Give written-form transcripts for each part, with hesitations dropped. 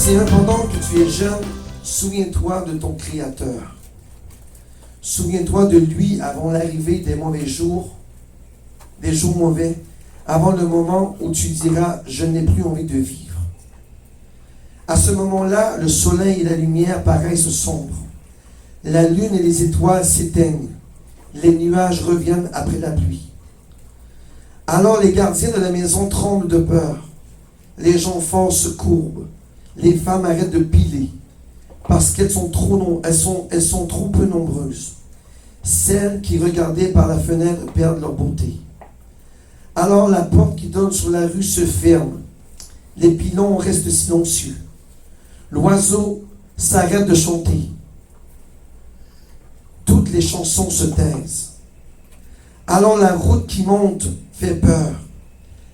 Seigneur, pendant que tu es jeune, souviens-toi de ton Créateur. Souviens-toi de lui avant l'arrivée des mauvais jours, des jours mauvais, avant le moment où tu diras « Je n'ai plus envie de vivre ». À ce moment-là, le soleil et la lumière paraissent sombres. La lune et les étoiles s'éteignent. Les nuages reviennent après la pluie. Alors les gardiens de la maison tremblent de peur. Les gens forts se courbent. Les femmes arrêtent de piler parce qu'elles sont trop peu nombreuses. Celles qui regardaient par la fenêtre perdent leur beauté. Alors la porte qui donne sur la rue se ferme. Les pilons restent silencieux. L'oiseau s'arrête de chanter. Toutes les chansons se taisent. Alors la route qui monte fait peur.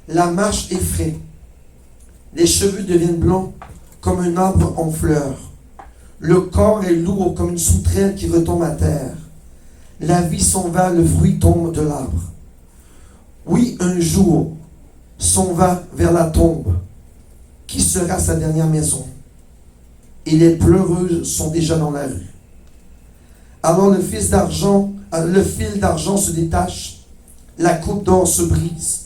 La marche effraie. Les cheveux deviennent blancs comme un arbre en fleurs. Le corps est lourd comme une sauterelle qui retombe à terre. La vie s'en va, le fruit tombe de l'arbre. Oui, un jour, s'en va vers la tombe. Qui sera sa dernière maison? Et les pleureuses sont déjà dans la rue. Alors le fil d'argent se détache, la coupe d'or se brise,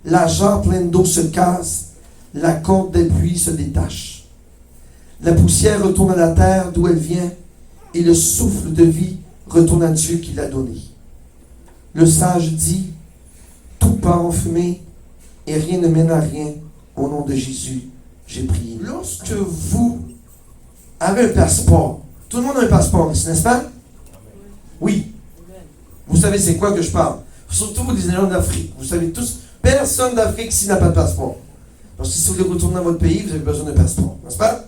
la jarre pleine d'eau se casse, la corde des pluies se détache. La poussière retourne à la terre d'où elle vient, et le souffle de vie retourne à Dieu qui l'a donné. Le sage dit, tout part en fumée, et rien ne mène à rien. Au nom de Jésus, j'ai prié. Lorsque vous avez un passeport, tout le monde a un passeport ici, n'est-ce pas? Oui. Vous savez c'est quoi que je parle? Surtout vous, les gens d'Afrique. Vous savez tous, personne d'Afrique ici n'a pas de passeport. Parce que si vous voulez retourner dans votre pays, vous avez besoin d'un passeport, n'est-ce pas?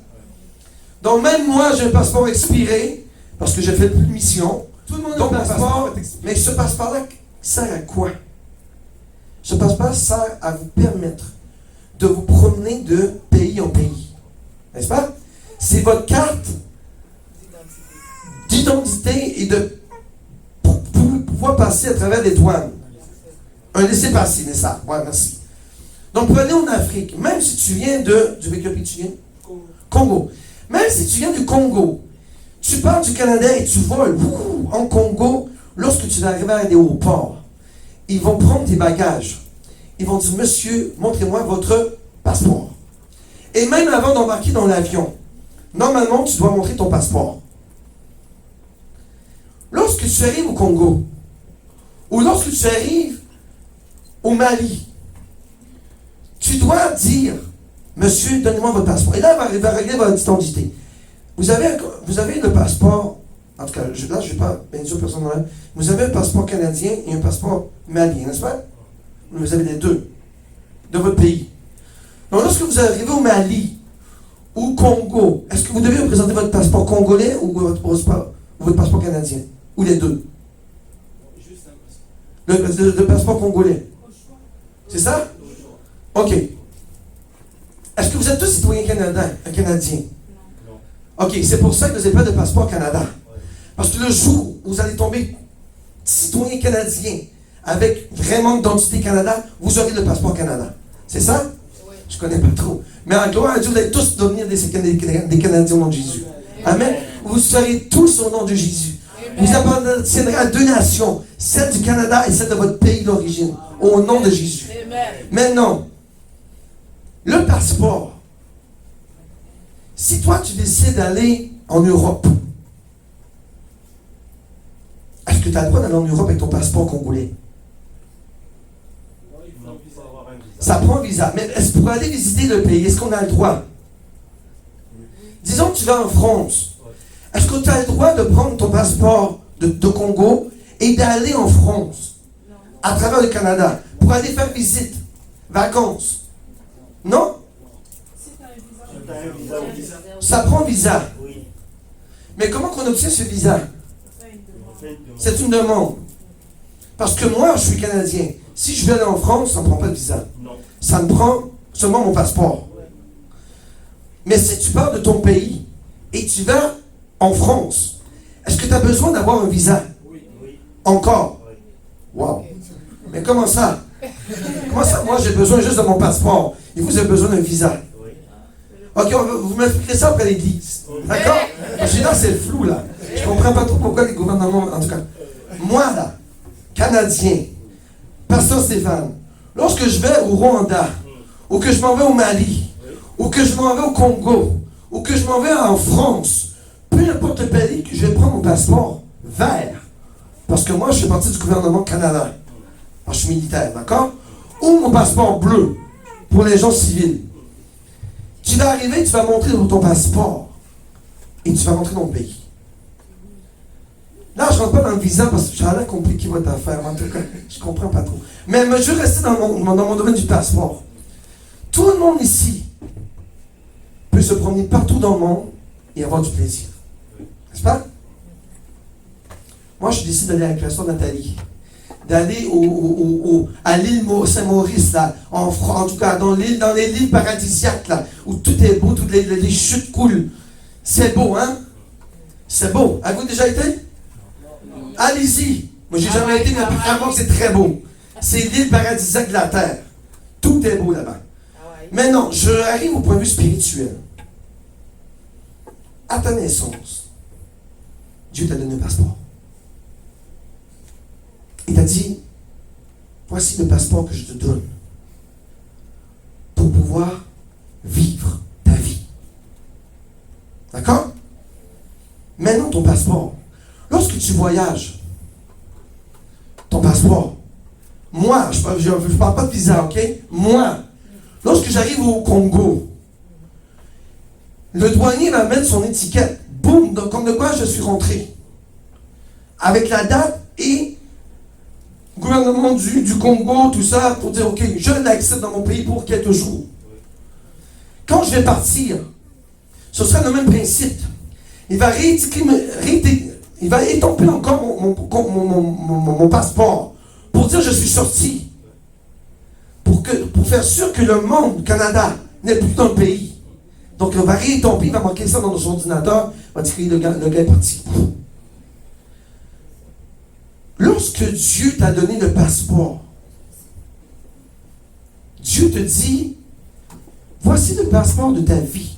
Donc même moi, j'ai un passeport expiré, parce que j'ai fait plus de mission. Tout le monde a un passeport, mais ce passeport-là sert à quoi? Ce passeport sert à vous permettre de vous promener de pays en pays. N'est-ce pas? C'est votre carte d'identité et de pouvoir passer à travers les douanes. Un laissez-passer, n'est-ce pas? Ouais, merci. Donc, pour aller en Afrique, même si tu viens de quel pays tu viens? Congo. Même si tu viens du Congo, tu pars du Canada et tu voles en Congo, lorsque tu vas arriver à l'aéroport, ils vont prendre tes bagages. Ils vont dire, monsieur, montrez-moi votre passeport. Et même avant d'embarquer dans l'avion, normalement, tu dois montrer ton passeport. Lorsque tu arrives au Congo, ou lorsque tu arrives au Mali, tu dois dire, monsieur, donnez-moi votre passeport. Et là, il va régler votre identité. Vous avez le passeport, en tout cas, là, je ne vais pas bien sûr personne là. Vous avez un passeport canadien et un passeport malien, n'est-ce pas? Vous avez les deux, de votre pays. Donc, lorsque vous arrivez au Mali, ou au Congo, est-ce que vous devez présenter votre passeport congolais ou votre passeport canadien? Ou les deux? Le passeport congolais. C'est ça? Ok. Est-ce que vous êtes tous citoyens canadiens? Non. Ok, c'est pour ça que vous n'avez pas de passeport Canada. Parce que le jour où vous allez tomber citoyen canadien avec vraiment d'identité Canada, vous aurez le passeport Canada. C'est ça? Oui. Je ne connais pas trop. Mais en gloire à Dieu, vous allez tous devenir des Canadiens au nom de Jésus. Amen. Vous serez tous au nom de Jésus. Amen. Vous appartiendrez à deux nations, celle du Canada et celle de votre pays d'origine, au nom de Jésus. Amen. Maintenant, le passeport, si toi tu décides d'aller en Europe, est-ce que tu as le droit d'aller en Europe avec ton passeport congolais? Ça prend un visa. Mais est-ce pour aller visiter le pays, est-ce qu'on a le droit? Disons que tu vas en France. Est-ce que tu as le droit de prendre ton passeport de Congo et d'aller en France, à travers le Canada, pour aller faire visite, vacances? Non? Ça prend un visa. Mais comment qu'on obtient ce visa? C'est une demande. Parce que moi, je suis Canadien. Si je veux aller en France, ça ne prend pas de visa. Ça me prend seulement mon passeport. Mais si tu pars de ton pays et tu vas en France, est-ce que tu as besoin d'avoir un visa? Encore? Wow. Mais comment ça? Comment ça, moi, j'ai besoin juste de mon passeport et vous avez besoin d'un visa? Ok, vous m'expliquez ça après l'église. D'accord? Parce que là, c'est flou, là. Je comprends pas trop pourquoi les gouvernements, en tout cas. Moi, là, Canadien, Pasteur Stéphane, lorsque je vais au Rwanda, ou que je m'en vais au Mali, ou que je m'en vais au Congo, ou que je m'en vais en France, peu importe le pays, que je vais prendre mon passeport vert. Parce que moi, je fais partie du gouvernement Canada. Je suis militaire, d'accord? Ou mon passeport bleu, pour les gens civils. Tu vas arriver, tu vas montrer ton passeport. Et tu vas rentrer dans le pays. Là, je ne rentre pas dans le visa parce que j'ai l'air compliqué votre affaire. En tout cas, je ne comprends pas trop. Mais je vais rester dans mon domaine du passeport. Tout le monde ici peut se promener partout dans le monde et avoir du plaisir. N'est-ce pas? Moi, je décide d'aller avec la soeur Nathalie. D'aller à l'île Saint-Maurice, là, en tout cas, dans les îles paradisiaques, là, où tout est beau, toutes les chutes coulent. C'est beau, hein? C'est beau. Avez-vous déjà été? Allez-y. Moi, j'ai jamais été, mais apparemment, c'est très beau. C'est l'île paradisiaque de la terre. Tout est beau là-bas. Mais non, je arrive au point de vue spirituel. À ta naissance, Dieu t'a donné un passeport. Il t'a dit, voici le passeport que je te donne pour pouvoir vivre ta vie. D'accord? Maintenant, ton passeport. Lorsque tu voyages, ton passeport, moi, je ne parle pas de visa, ok? Moi, lorsque j'arrive au Congo, le douanier va mettre son étiquette, boum, comme de quoi je suis rentré. Avec la date et gouvernement du Congo, tout ça, pour dire, ok, je l'accepte dans mon pays pour quelques jours. Quand je vais partir, ce sera le même principe. Il va il va étomper encore mon passeport pour dire je suis sorti. Pour faire sûr que le monde, Canada, n'est plus dans le pays. Donc, il va réétomper, il va marquer ça dans son ordinateur, il va dire que le gars est parti. Lorsque Dieu t'a donné le passeport, Dieu te dit, voici le passeport de ta vie.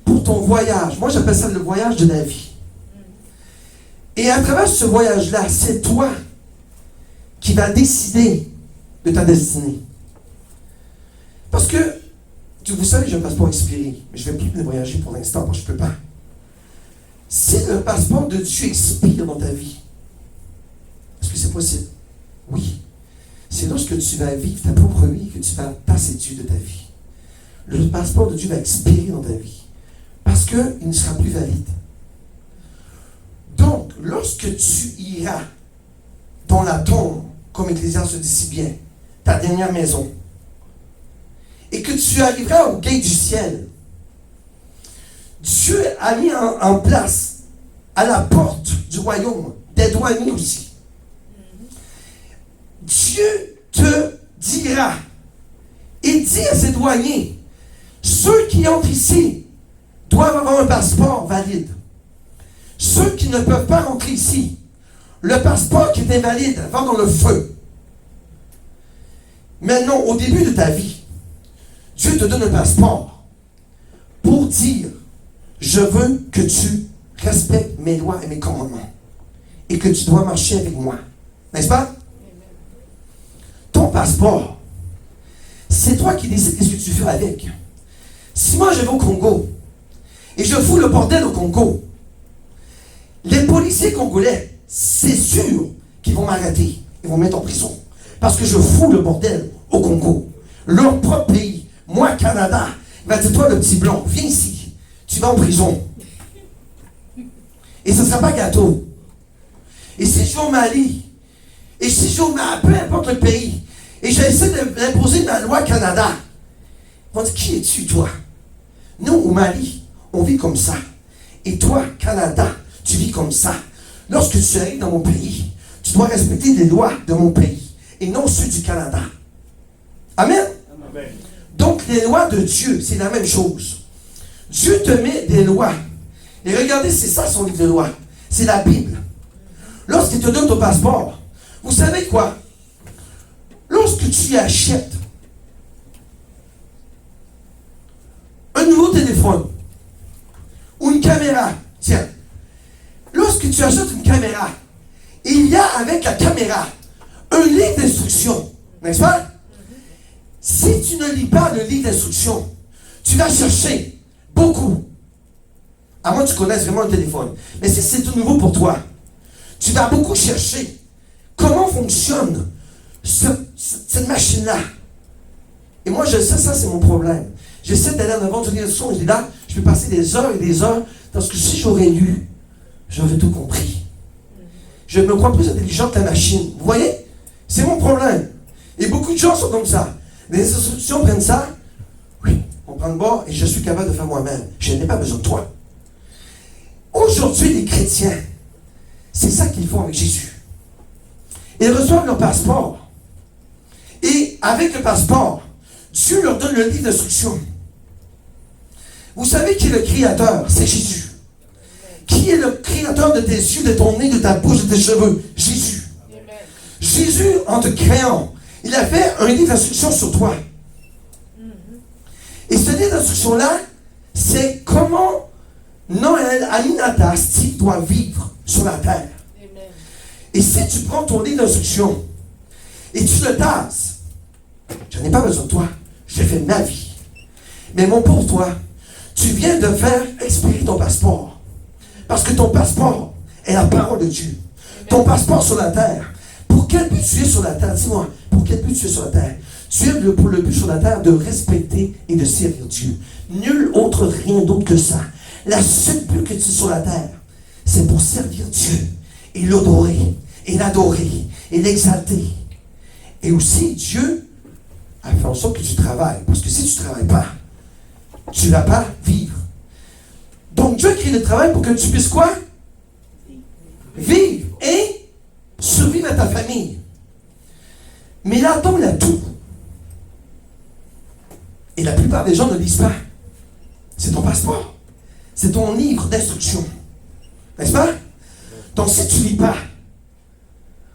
Pour ton voyage. Moi, j'appelle ça le voyage de la vie. Et à travers ce voyage-là, c'est toi qui vas décider de ta destinée. Parce que, vous savez, j'ai un passeport expiré, mais je ne vais plus voyager pour l'instant parce que je ne peux pas. Si le passeport de Dieu expire dans ta vie, est-ce que c'est possible? Oui. C'est lorsque tu vas vivre ta propre vie que tu vas passer Dieu de ta vie. Le passeport de Dieu va expirer dans ta vie. Parce qu'il ne sera plus valide. Donc, lorsque tu iras dans la tombe, comme Ecclésiaste dit si bien, ta dernière maison, et que tu arriveras au guet du ciel, Dieu a mis en place à la porte du royaume des douaniers aussi. Dieu te dira et dit à ces douaniers, ceux qui entrent ici doivent avoir un passeport valide. Ceux qui ne peuvent pas rentrer ici, le passeport qui est invalide va dans le feu. Maintenant, au début de ta vie, Dieu te donne un passeport pour dire, je veux que tu respectes mes lois et mes commandements et que tu dois marcher avec moi. N'est-ce pas? Ton passeport, c'est toi qui décides ce que tu fais avec. Si moi je vais au Congo et je fous le bordel au Congo, les policiers congolais, c'est sûr qu'ils vont m'arrêter. Ils vont me mettre en prison. Parce que je fous le bordel au Congo. Leur propre pays. Moi, Canada. Il va dire, toi, le petit blanc, viens ici. Tu vas en prison. Et ce ne sera pas gâteau. Et si je vais au Mali, et si je vais au Mali, peu importe le pays, et j'essaie d'imposer ma loi Canada, ils vont dire, qui es-tu, toi? Nous, au Mali, on vit comme ça. Et toi, Canada, tu vis comme ça. Lorsque tu arrives dans mon pays, tu dois respecter les lois de mon pays et non ceux du Canada. Amen? Amen. Donc, les lois de Dieu, c'est la même chose. Dieu te met des lois. Et regardez, c'est ça son livre de loi. C'est la Bible. Lorsqu'il te donne ton passeport, vous savez quoi? Lorsque tu achètes tu achètes une caméra, il y a avec la caméra un livre d'instruction, n'est-ce pas? Si tu ne lis pas le livre d'instruction, tu vas chercher beaucoup. À moins que tu connaisses vraiment le téléphone. Mais si c'est tout nouveau pour toi, tu vas beaucoup chercher comment fonctionne cette machine-là. Et moi, je sais, ça, c'est mon problème. J'essaie d'aller en avant du livre d'instruction. Je dis là, je peux passer des heures et des heures, parce que si j'aurais lu, j'aurais tout compris. Je me crois plus intelligent que la machine. Vous voyez? C'est mon problème. Et beaucoup de gens sont comme ça. Les instructions prennent ça. Oui, on prend le bord et je suis capable de faire moi-même. Je n'ai pas besoin de toi. Aujourd'hui, les chrétiens, c'est ça qu'ils font avec Jésus. Ils reçoivent leur passeport. Et avec le passeport, Dieu leur donne le livre d'instruction. Vous savez qui est le Créateur? C'est Jésus. Qui est le Créateur de tes yeux, de ton nez, de ta bouche, de tes cheveux? Jésus. Amen. Jésus, en te créant, il a fait un livre d'instruction sur toi. Et ce livre d'instruction-là, c'est comment Noël, Aminata, Steve doit vivre sur la terre. Amen. Et si tu prends ton livre d'instruction et tu le tasses, je n'ai pas besoin de toi, j'ai fait ma vie. Mais mon pauvre toi, tu viens de faire expirer ton passeport. Parce que ton passeport est la parole de Dieu. Ton passeport sur la terre. Pour quel but tu es sur la terre? Dis-moi, pour quel but tu es sur la terre? Tu es pour le but sur la terre de respecter et de servir Dieu. Nul autre, rien d'autre que ça. La seule but que tu es sur la terre, c'est pour servir Dieu et l'adorer, et l'adorer, et l'exalter. Et aussi, Dieu a fait en sorte que tu travailles. Parce que si tu ne travailles pas, tu ne vas pas vivre. Donc Dieu crée le travail pour que tu puisses quoi? Vivre et survivre à ta famille. Mais là-dedans, il y a tout. Et la plupart des gens ne lisent pas. C'est ton passeport. C'est ton livre d'instruction. N'est-ce pas? Donc si tu ne lis pas,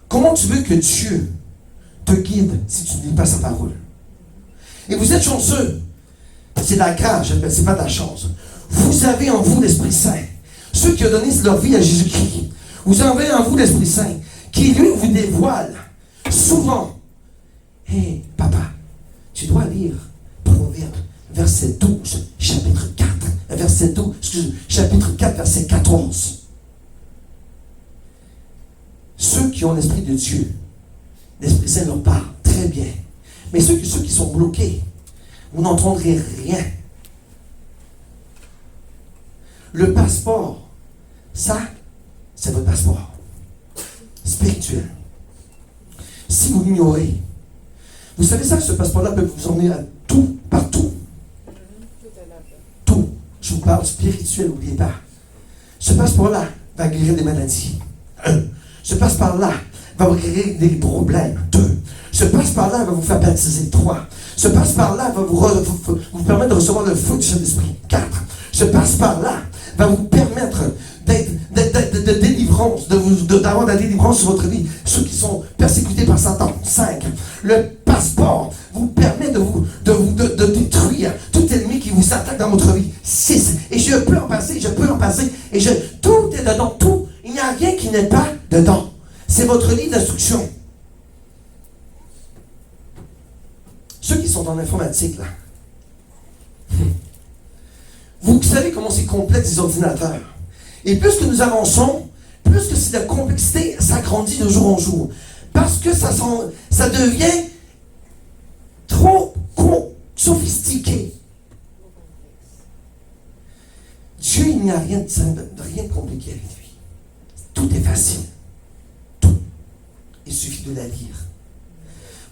comment tu veux que Dieu te guide si tu ne lis pas sa parole? Et vous êtes chanceux. C'est la grâce, c'est pas de la chance. Vous avez en vous l'Esprit Saint. Ceux qui ont donné leur vie à Jésus-Christ. Vous avez en vous l'Esprit Saint qui lui vous dévoile souvent. Hé, papa, tu dois lire Proverbe, verset 12, chapitre 4, verset 12, chapitre 4, verset 14. Ceux qui ont l'Esprit de Dieu, l'Esprit Saint leur parle très bien. Mais ceux qui sont bloqués, vous n'entendrez rien. Le passeport, ça, c'est votre passeport spirituel. Si vous l'ignorez, vous savez ça, ce passeport-là peut vous emmener à tout, partout. Tout. Je vous parle spirituel, n'oubliez pas. Ce passeport-là va guérir des maladies. Ce passeport-là va vous guérir des problèmes. 2. Ce passeport-là va vous faire baptiser. 3. Ce passeport-là va vous permettre de recevoir le feu du Saint-Esprit. 4. Ce passeport-là va vous permettre de délivrance, d'avoir de la délivrance sur votre vie. Ceux qui sont persécutés par Satan. 5. Le passeport vous permet de détruire tout ennemi qui vous attaque dans votre vie. 6. Et je peux en passer. Et tout est dedans, tout. Il n'y a rien qui n'est pas dedans. C'est votre livre d'instruction. Ceux qui sont en informatique, là, vous savez comment c'est complexe les ordinateurs. Et plus que nous avançons, plus que la complexité s'agrandit de jour en jour. Parce que ça devient trop sophistiqué. Dieu, il n'y a rien de compliqué avec lui. Tout est facile. Tout. Il suffit de la lire.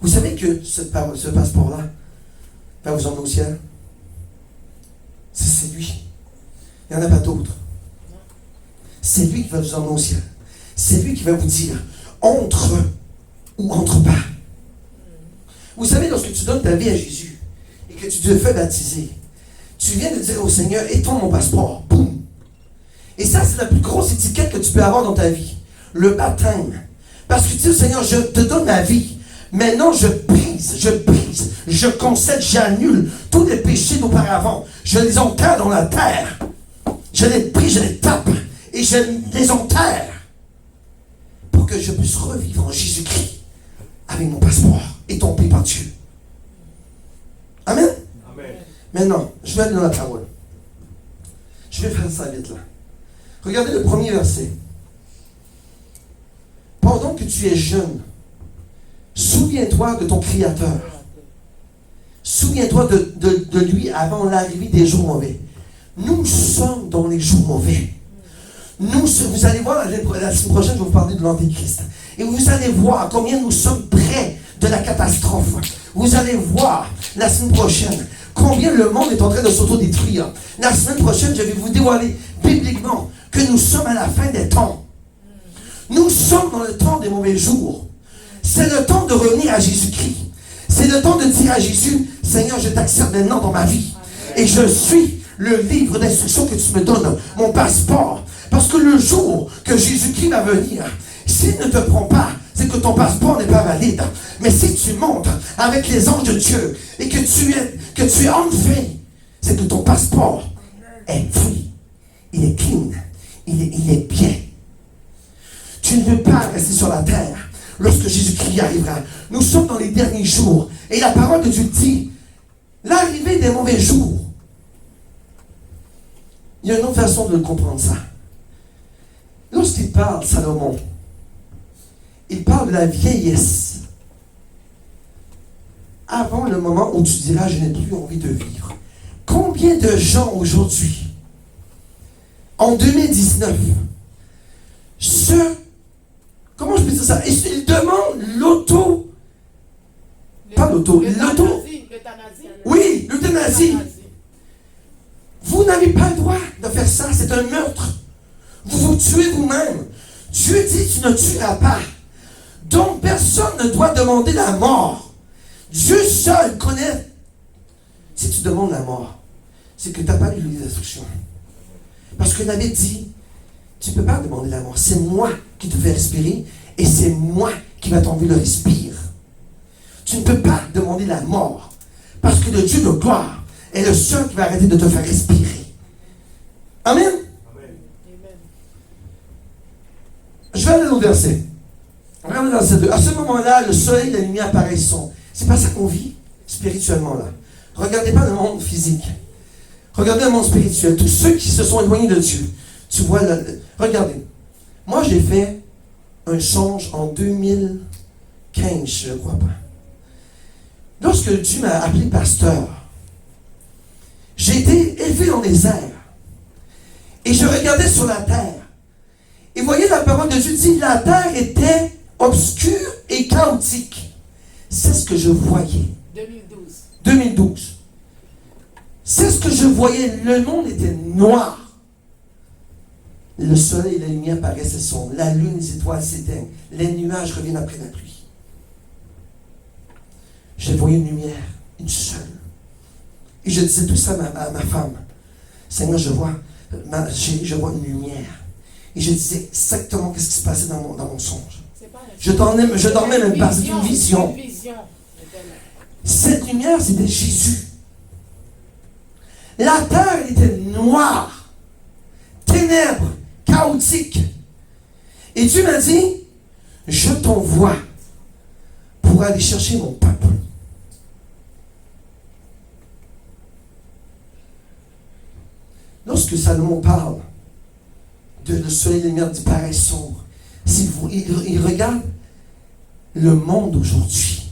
Vous savez que ce passeport-là va vous emmener au ciel? C'est lui. Il n'y en a pas d'autre. C'est lui qui va vous emmener au ciel. C'est lui qui va vous dire entre ou entre pas. Vous savez, lorsque tu donnes ta vie à Jésus et que tu te fais baptiser, tu viens de dire au Seigneur, étends mon passeport. Boum. Et ça, c'est la plus grosse étiquette que tu peux avoir dans ta vie. Le baptême. Parce que tu dis au Seigneur, je te donne ma vie. Maintenant, je brise, je concède, j'annule tous les péchés d'auparavant. Je les enterre dans la terre. Je les prie, je les tape et je les enterre. que je puisse revivre en Jésus-Christ avec mon passeport étompé par Dieu. Amen? Amen. Maintenant, je vais aller dans la parole. Je vais faire ça vite là. Regardez le premier verset. Pendant que tu es jeune, souviens-toi de ton Créateur. Souviens-toi de lui avant l'arrivée des jours mauvais. Nous sommes dans les jours mauvais. Vous allez voir, la semaine prochaine, je vais vous parler de l'Antéchrist. Et vous allez voir combien nous sommes près de la catastrophe. Vous allez voir, la semaine prochaine, combien le monde est en train de s'autodétruire. La semaine prochaine, je vais vous dévoiler bibliquement que nous sommes à la fin des temps. Nous sommes dans le temps des mauvais jours. C'est le temps de revenir à Jésus-Christ. C'est le temps de dire à Jésus, Seigneur, je t'accepte maintenant dans ma vie. Et je suis le livre d'instruction que tu me donnes, mon passeport. Parce que le jour que Jésus-Christ va venir, s'il ne te prend pas, c'est que ton passeport n'est pas valide. Mais si tu montes avec les anges de Dieu et que tu es enfin, c'est que ton passeport est free. Il est clean. Il est bien. Tu ne veux pas rester sur la terre lorsque Jésus-Christ arrivera. Nous sommes dans les derniers jours. Et la parole de Dieu dit, l'arrivée des mauvais jours. Il y a une autre façon de comprendre ça. Lorsqu'il parle, Salomon, il parle de la vieillesse. Avant le moment où tu diras, je n'ai plus envie de vivre. Combien de gens aujourd'hui, en 2019, comment je peux dire ça? Ils demandent l'euthanasie. Oui, l'euthanasie. Vous n'avez pas le droit de faire ça, c'est un meurtre. Vous vous tuez vous-même. Dieu dit, tu ne tueras pas. Donc, personne ne doit demander la mort. Dieu seul connaît. Si tu demandes la mort, c'est que tu n'as pas lu les instructions. Parce que l'avait dit, tu ne peux pas demander la mort. C'est moi qui te fais respirer et c'est moi qui va t'enlever le respire. Tu ne peux pas demander la mort. Parce que le Dieu de gloire est le seul qui va arrêter de te faire respirer. Amen. Je vais aller au verset. Regardez le verset 2. À ce moment-là, le soleil et la lumière apparaissent. C'est pas ça qu'on vit spirituellement là. Regardez pas le monde physique. Regardez le monde spirituel. Tous ceux qui se sont éloignés de Dieu. Tu vois, regardez. Moi, j'ai fait un songe en 2015, je ne crois pas. Lorsque Dieu m'a appelé pasteur, j'ai été élevé dans les airs. Et je regardais sur la terre. Et voyez, la parole de Dieu dit, la terre était obscure et chaotique. C'est ce que je voyais. 2012. C'est ce que je voyais. Le monde était noir. Le soleil et la lumière paraissaient sombres. La lune et les étoiles s'éteignent. Les nuages reviennent après la pluie. Je voyais une lumière, une seule. Et je disais tout ça à ma femme. Seigneur, je vois une lumière. Et je disais exactement ce qui se passait dans mon songe. Je dormais même pas. C'est une vision. Cette lumière, c'était Jésus. La terre était noire, ténèbres, chaotique. Et Dieu m'a dit, je t'envoie pour aller chercher mon peuple. Lorsque Salomon parle de le soleil et la lumière disparaissent sombre, il regarde le monde aujourd'hui.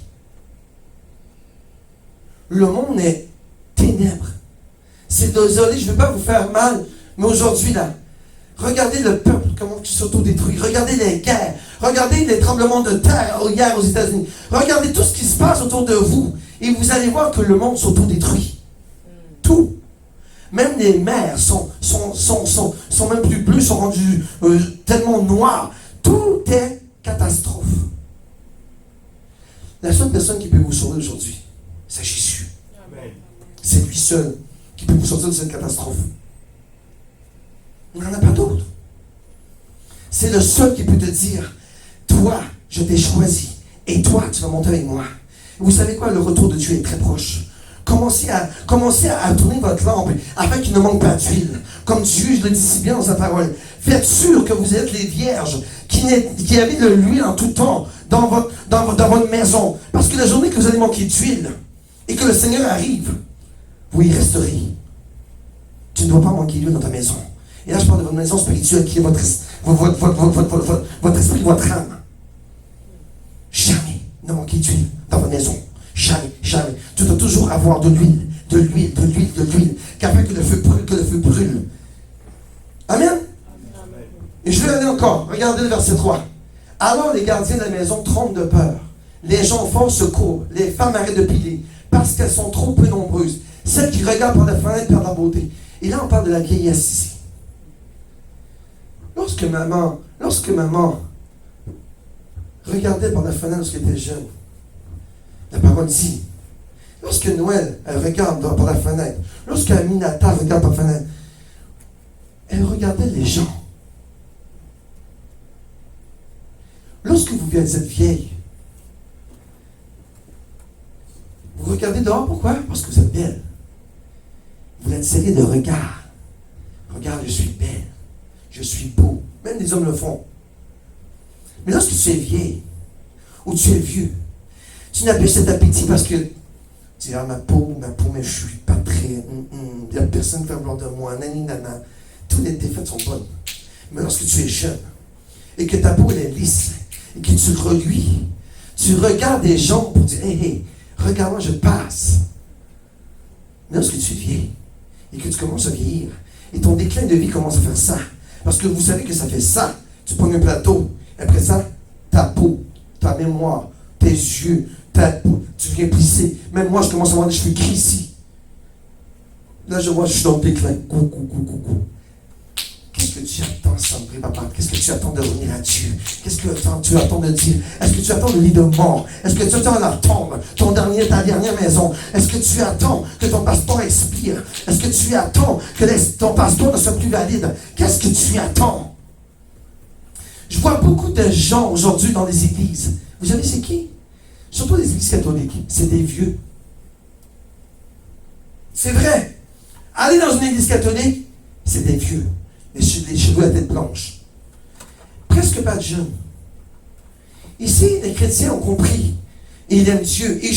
Le monde est ténèbres. C'est désolé, je ne veux pas vous faire mal, mais aujourd'hui là, regardez le peuple, comment il s'autodétruit. Regardez les guerres. Regardez les tremblements de terre hier aux États-Unis. Regardez tout ce qui se passe autour de vous. Et vous allez voir que le monde s'autodétruit. Tout. Même les mers sont même plus bleues, sont rendues tellement noires. Tout est catastrophe. La seule personne qui peut vous sauver aujourd'hui, c'est Jésus. Amen. C'est lui seul qui peut vous sortir de cette catastrophe. Il n'y en a pas d'autre. C'est le seul qui peut te dire, toi, je t'ai choisi, et toi, tu vas monter avec moi. Vous savez quoi? Le retour de Dieu est très proche. Commencez à tourner votre lampe afin qu'il ne manque pas d'huile. Comme Dieu, je le dis si bien dans sa parole. Faites sûr que vous êtes les vierges qui avez de l'huile en tout temps dans votre maison. Parce que la journée que vous allez manquer d'huile et que le Seigneur arrive, vous y resterez. Tu ne dois pas manquer d'huile dans ta maison. Et là, je parle de votre maison spirituelle qui est votre esprit, votre âme. Jamais ne manquez d'huile dans votre maison. Jamais, jamais. Tu dois toujours avoir de l'huile, qu'afin que le feu brûle. Amen? Et je vais aller encore. Regardez le verset 3. Alors les gardiens de la maison tremblent de peur. Les gens forts se courbent. Les femmes arrêtent de piler parce qu'elles sont trop peu nombreuses. Celles qui regardent par la fenêtre perdent leur beauté. Et là, on parle de la vieillesse ici. Lorsque maman regardait par la fenêtre lorsqu'elle était jeune, la parole dit, lorsque Noël, elle regarde par la fenêtre, lorsque Aminata regarde par la fenêtre, elle regardait les gens. Lorsque vous êtes vieille, vous regardez dehors, pourquoi? Parce que vous êtes belle. Vous êtes serré de regard. Regarde, je suis belle. Je suis beau. Même les hommes le font. Mais lorsque tu es vieille, ou tu es vieux, tu n'as plus cet appétit parce que tu dis, ah, ma peau, mais je suis pas très. Il n'y a personne qui va vouloir de moi. Nani, nana. Toutes les défaites sont bonnes. Mais lorsque tu es jeune, et que ta peau elle est lisse, et que tu reluis, tu regardes des gens pour dire, hey, regarde-moi, je passe. Mais lorsque tu es vieille, et que tu commences à vieillir, et ton déclin de vie commence à faire ça, parce que vous savez que ça fait ça, tu prends un plateau, et après ça, ta peau, ta mémoire, tes yeux, ta peau, tu viens plisser. Même moi, je commence à avoir des cheveux gris ici. Là, je vois, je suis dans le déclin. Coucou. Qu'est-ce que tu attends, Sandré, papa? Qu'est-ce que tu attends de revenir à Dieu? Qu'est-ce que tu attends de dire? Est-ce que tu attends le lit de mort? Est-ce que tu attends la tombe? Ta dernière maison? Est-ce que tu attends que ton passeport expire? Est-ce que tu attends que ton passeport ne soit plus valide? Qu'est-ce que tu attends? Je vois beaucoup de gens aujourd'hui dans les églises. Vous savez c'est qui? Surtout les églises catholiques. C'est des vieux. C'est vrai. Allez dans une église catholique, c'est des vieux. Les cheveux à la tête blanche. Presque pas de jeunes. Ici, les chrétiens ont compris. Et ils aiment Dieu. Et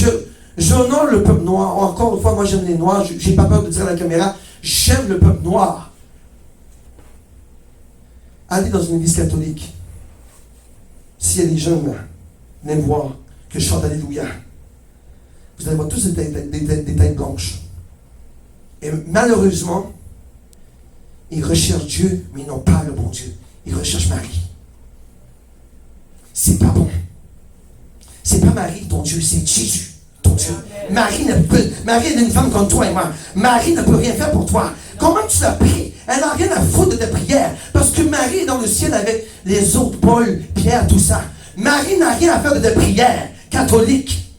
j'honore le peuple noir. Encore une fois, moi j'aime les noirs. J'ai pas peur de dire à la caméra, j'aime le peuple noir. Allez dans une église catholique. S'il y a des jeunes, venez me voir, que je chante Alléluia. Vous allez voir tous des têtes blanches. Et malheureusement, ils recherchent Dieu, mais ils n'ont pas le bon Dieu. Ils recherchent Marie. C'est pas bon. C'est pas Marie ton Dieu, c'est Jésus ton Dieu. Marie est une femme comme toi et moi. Marie ne peut rien faire pour toi. Comment tu l'as pris? Elle n'a rien à foutre de tes prières. Parce que Marie est dans le ciel avec les autres, Paul, Pierre, tout ça. Marie n'a rien à faire de tes prières catholiques.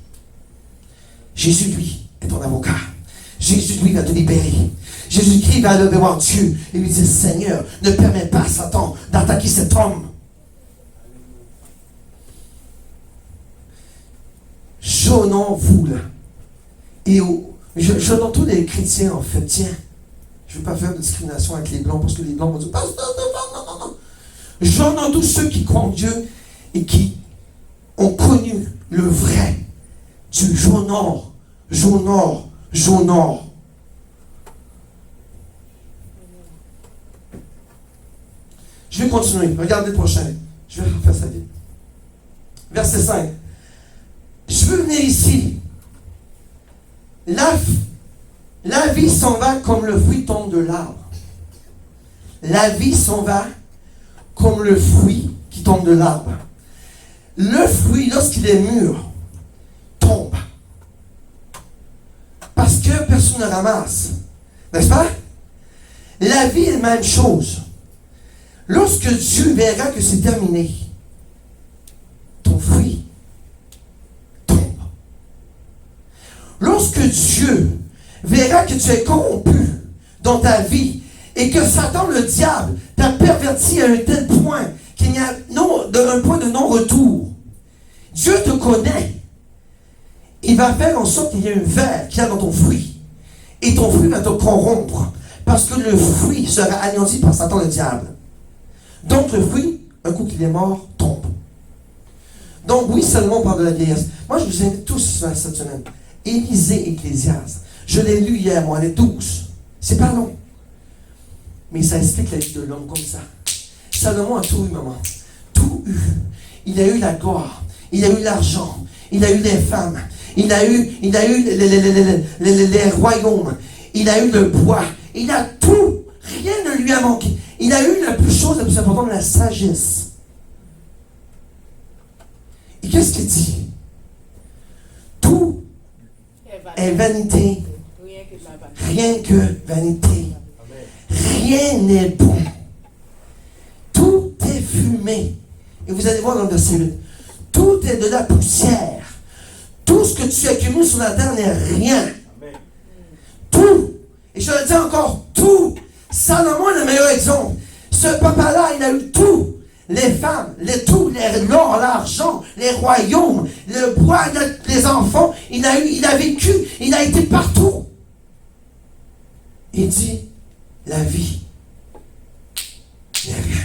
Jésus, lui, est ton avocat. Jésus, lui, va te libérer. Jésus-Christ va aller voir Dieu et lui dire, Seigneur, ne permets pas à Satan d'attaquer cet homme. J'honore-vous, là. Et j'honore tous les chrétiens, en fait. Tiens, je ne veux pas faire de discrimination avec les blancs, parce que les blancs vont dire, non. J'honore tous ceux qui croient en Dieu et qui ont connu le vrai Dieu. J'honore. Je vais continuer. Regardez le prochain. Je vais refaire ça vite. Verset 5. Je veux venir ici. La vie s'en va comme le fruit tombe de l'arbre. La vie s'en va comme le fruit qui tombe de l'arbre. Le fruit, lorsqu'il est mûr, tombe. Parce que personne ne ramasse. N'est-ce pas? La vie est la même chose. Lorsque Dieu verra que c'est terminé, ton fruit tombe. Lorsque Dieu verra que tu es corrompu dans ta vie et que Satan, le diable, t'a perverti à un tel point qu'il n'y a un point de non-retour, Dieu te connaît. Et il va faire en sorte qu'il y ait un ver qu'il y a dans ton fruit. Et ton fruit va te corrompre. Parce que le fruit sera anéanti par Satan le diable. Donc le fruit, un coup qu'il est mort, tombe. Donc oui, seulement on parle de la vieillesse. Moi, je vous invite tous cette semaine. Élisée Ecclésiaste. Je l'ai lu hier, moi, les 12. C'est pas long. Mais ça explique la vie de l'homme comme ça. Salomon a tout eu, maman. Tout eu. Il a eu la gloire. Il a eu l'argent. Il a eu les femmes. Il a eu les royaumes. Il a eu le bois. Il a tout. Rien ne lui a manqué. Il a eu la chose la plus importante, la sagesse. Et qu'est-ce qu'il dit? Tout est vanité. Rien que vanité. Rien n'est bon. Tout est fumé. Et vous allez voir dans le verset 8. Tout est de la poussière. Tout ce que tu accumules sur la terre n'est rien. Tout. Et je le dis encore, tout. Salomon est le meilleur exemple. Ce papa-là, il a eu tout. Les femmes, l'or, l'argent, les royaumes, le bois, les enfants. Il a vécu, il a été partout. Il dit, la vie n'est rien.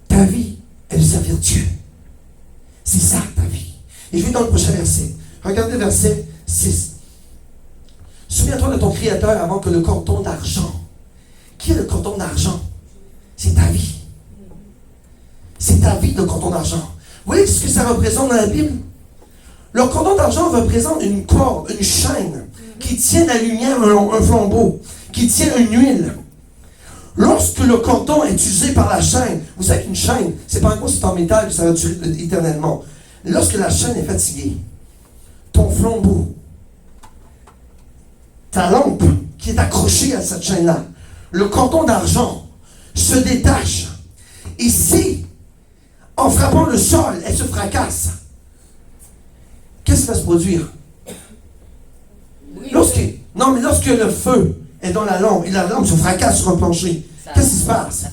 Ta vie est de servir Dieu. C'est ça ta vie. Et je vais dans le prochain verset. Regardez verset 6. Souviens-toi de ton Créateur avant que le cordon d'argent. Qui est le cordon d'argent? C'est ta vie. C'est ta vie, le cordon d'argent. Vous voyez ce que ça représente dans la Bible? Le cordon d'argent représente une corde, une chaîne qui tient la lumière, un flambeau, qui tient une huile. Lorsque le cordon est usé par la chaîne, vous savez qu'une chaîne, c'est pas un coup, c'est en métal que ça va durer éternellement. Lorsque la chaîne est fatiguée, ton flambeau, ta lampe qui est accrochée à cette chaîne-là, le cordon d'argent se détache. Et si, en frappant le sol, elle se fracasse, qu'est-ce qui va se produire? Lorsque le feu est dans la lampe et la lampe se fracasse sur un plancher, qu'est-ce qui se passe?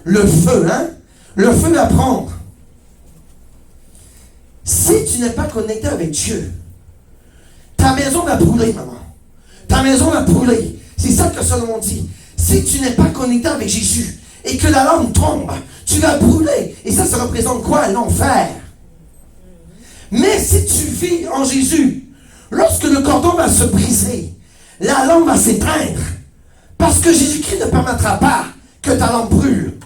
Le feu, hein? Le feu va prendre. Si tu n'es pas connecté avec Dieu, ta maison va brûler, maman. Ta maison va brûler. C'est ça que Salomon dit. Si tu n'es pas connecté avec Jésus et que la lampe tombe, tu vas brûler. Et ça représente quoi? L'enfer. Mais si tu vis en Jésus, lorsque le cordon va se briser, la lampe va s'éteindre. Parce que Jésus-Christ ne permettra pas que ta lampe brûle.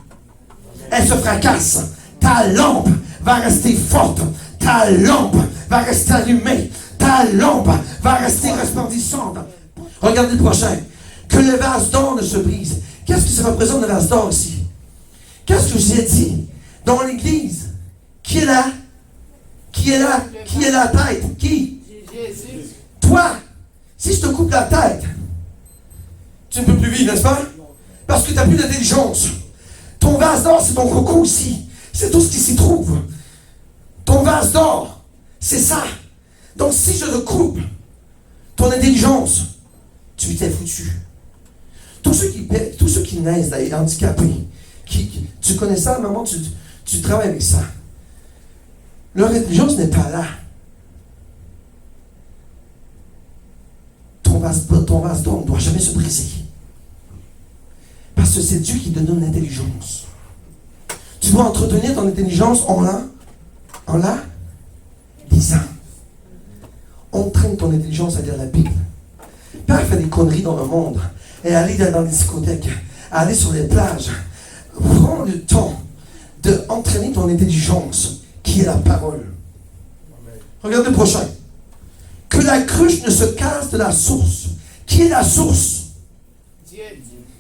Elle se fracasse. Ta lampe va rester forte. Ta lampe va rester allumée. Ta lampe va rester resplendissante. Regardez le prochain. Que le vase d'or ne se brise. Qu'est-ce que ça représente le vase d'or ici? Qu'est-ce que j'ai dit? Dans l'église, qui est là? Qui est là? Qui est la tête? Qui? Jésus. Toi, si je te coupe la tête, tu ne peux plus vivre, n'est-ce pas? Parce que tu n'as plus d'intelligence. Ton vase d'or, c'est ton coco ici. C'est tout ce qui s'y trouve. Ton vase d'or, c'est ça. Donc si je te coupe ton intelligence, tu t'es foutu. Tous ceux qui naissent d'ailleurs handicapés, tu connais ça, maman, tu travailles avec ça. Leur intelligence n'est pas là. Ton vase d'or ne doit jamais se briser. Parce que c'est Dieu qui te donne l'intelligence. Tu dois entretenir ton intelligence en la lisant. Entraîne ton intelligence à lire la Bible. Pas à faire des conneries dans le monde et aller dans les discothèques, aller sur les plages. Prends le temps d'entraîner ton intelligence qui est la parole. Regardez le prochain. Que la cruche ne se casse de la source. Qui est la source? Dieu.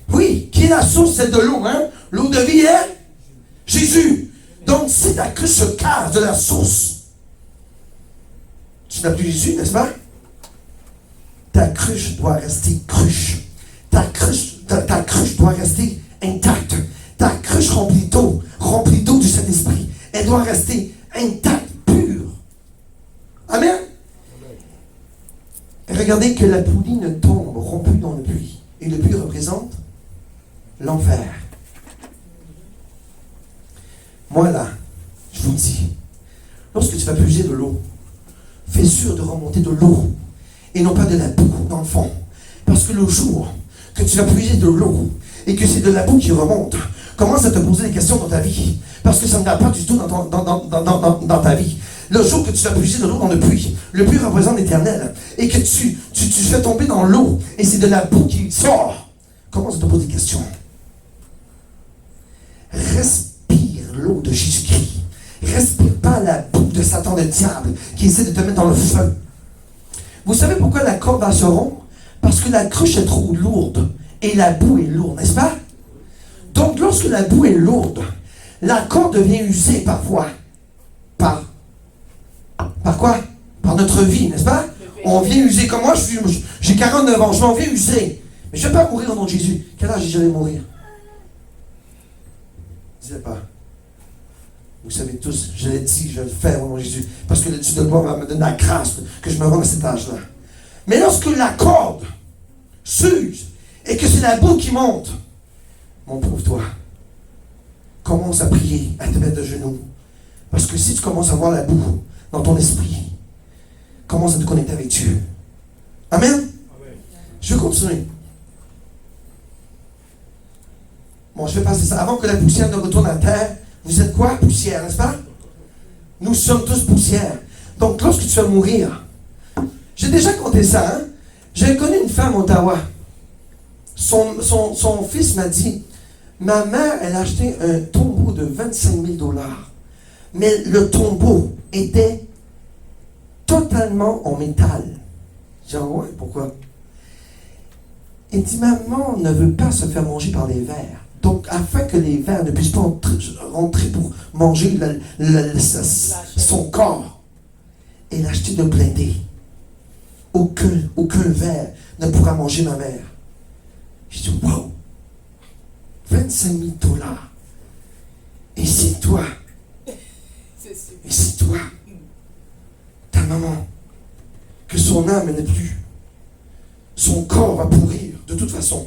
Oui, qui est la source? C'est de l'eau, hein? L'eau de vie est Jésus. Donc, si ta cruche se casse de la source, tu n'as plus Jésus, n'est-ce pas? Ta cruche doit rester cruche. Ta cruche doit rester intacte. Ta cruche remplie d'eau du Saint-Esprit. Elle doit rester intacte, pure. Amen. Et regardez que la poulie ne tombe rompue dans le puits. Et le puits représente l'enfer. Moi là, je vous dis, lorsque tu vas plus puiser de l'eau, fais sûr de remonter de l'eau et non pas de la boue dans le fond. Parce que le jour que tu vas puiser de l'eau et que c'est de la boue qui remonte, commence à te poser des questions dans ta vie. Parce que ça ne va pas du tout dans ta vie. Le jour que tu vas puiser de l'eau dans le puits représente l'Éternel, et que tu fais tomber dans l'eau et c'est de la boue qui sort, commence à te poser des questions. Respire l'eau de Jésus-Christ. Respire pas la boue de Satan, le diable, qui essaie de te mettre dans le feu. Vous savez pourquoi la corde va se rompre? Parce que la cruche est trop lourde et la boue est lourde, n'est-ce pas? Donc, lorsque la boue est lourde, la corde devient usée parfois. Par quoi? Par notre vie, n'est-ce pas? On vient user. Comme moi, j'ai 49 ans, je m'en viens user. Mais je ne vais pas mourir au nom de Jésus. Quel âge j'allais mourir? Disais pas. Vous savez tous, je l'ai dit, je vais le faire au nom de Jésus. Parce que le Dieu de gloire va me donner la grâce que je me rende à cet âge-là. Mais lorsque la corde s'use et que c'est la boue qui monte, mon pauvre toi, commence à prier, à te mettre de genoux. Parce que si tu commences à voir la boue dans ton esprit, commence à te connecter avec Dieu. Amen? Amen. Je vais continuer. Bon, je vais passer ça. Avant que la poussière ne retourne à terre, vous êtes quoi? Poussière, n'est-ce pas? Nous sommes tous poussière. Donc, lorsque tu vas mourir, j'ai déjà compté ça, hein? J'ai connu une femme à Ottawa. Son fils m'a dit, ma mère, elle a acheté un tombeau de 25 000 $. Mais le tombeau était totalement en métal. J'ai dit, ouais, pourquoi? Il dit, maman ne veut pas se faire manger par les vers. Donc, afin que les vers ne puissent pas rentrer pour manger son corps, elle a acheté de blindé. Aucun ver ne pourra manger ma mère. Je dis, wow! 25 000 $. Et c'est toi. Et c'est toi, ta maman, que son âme n'est plus. Son corps va pourrir, de toute façon.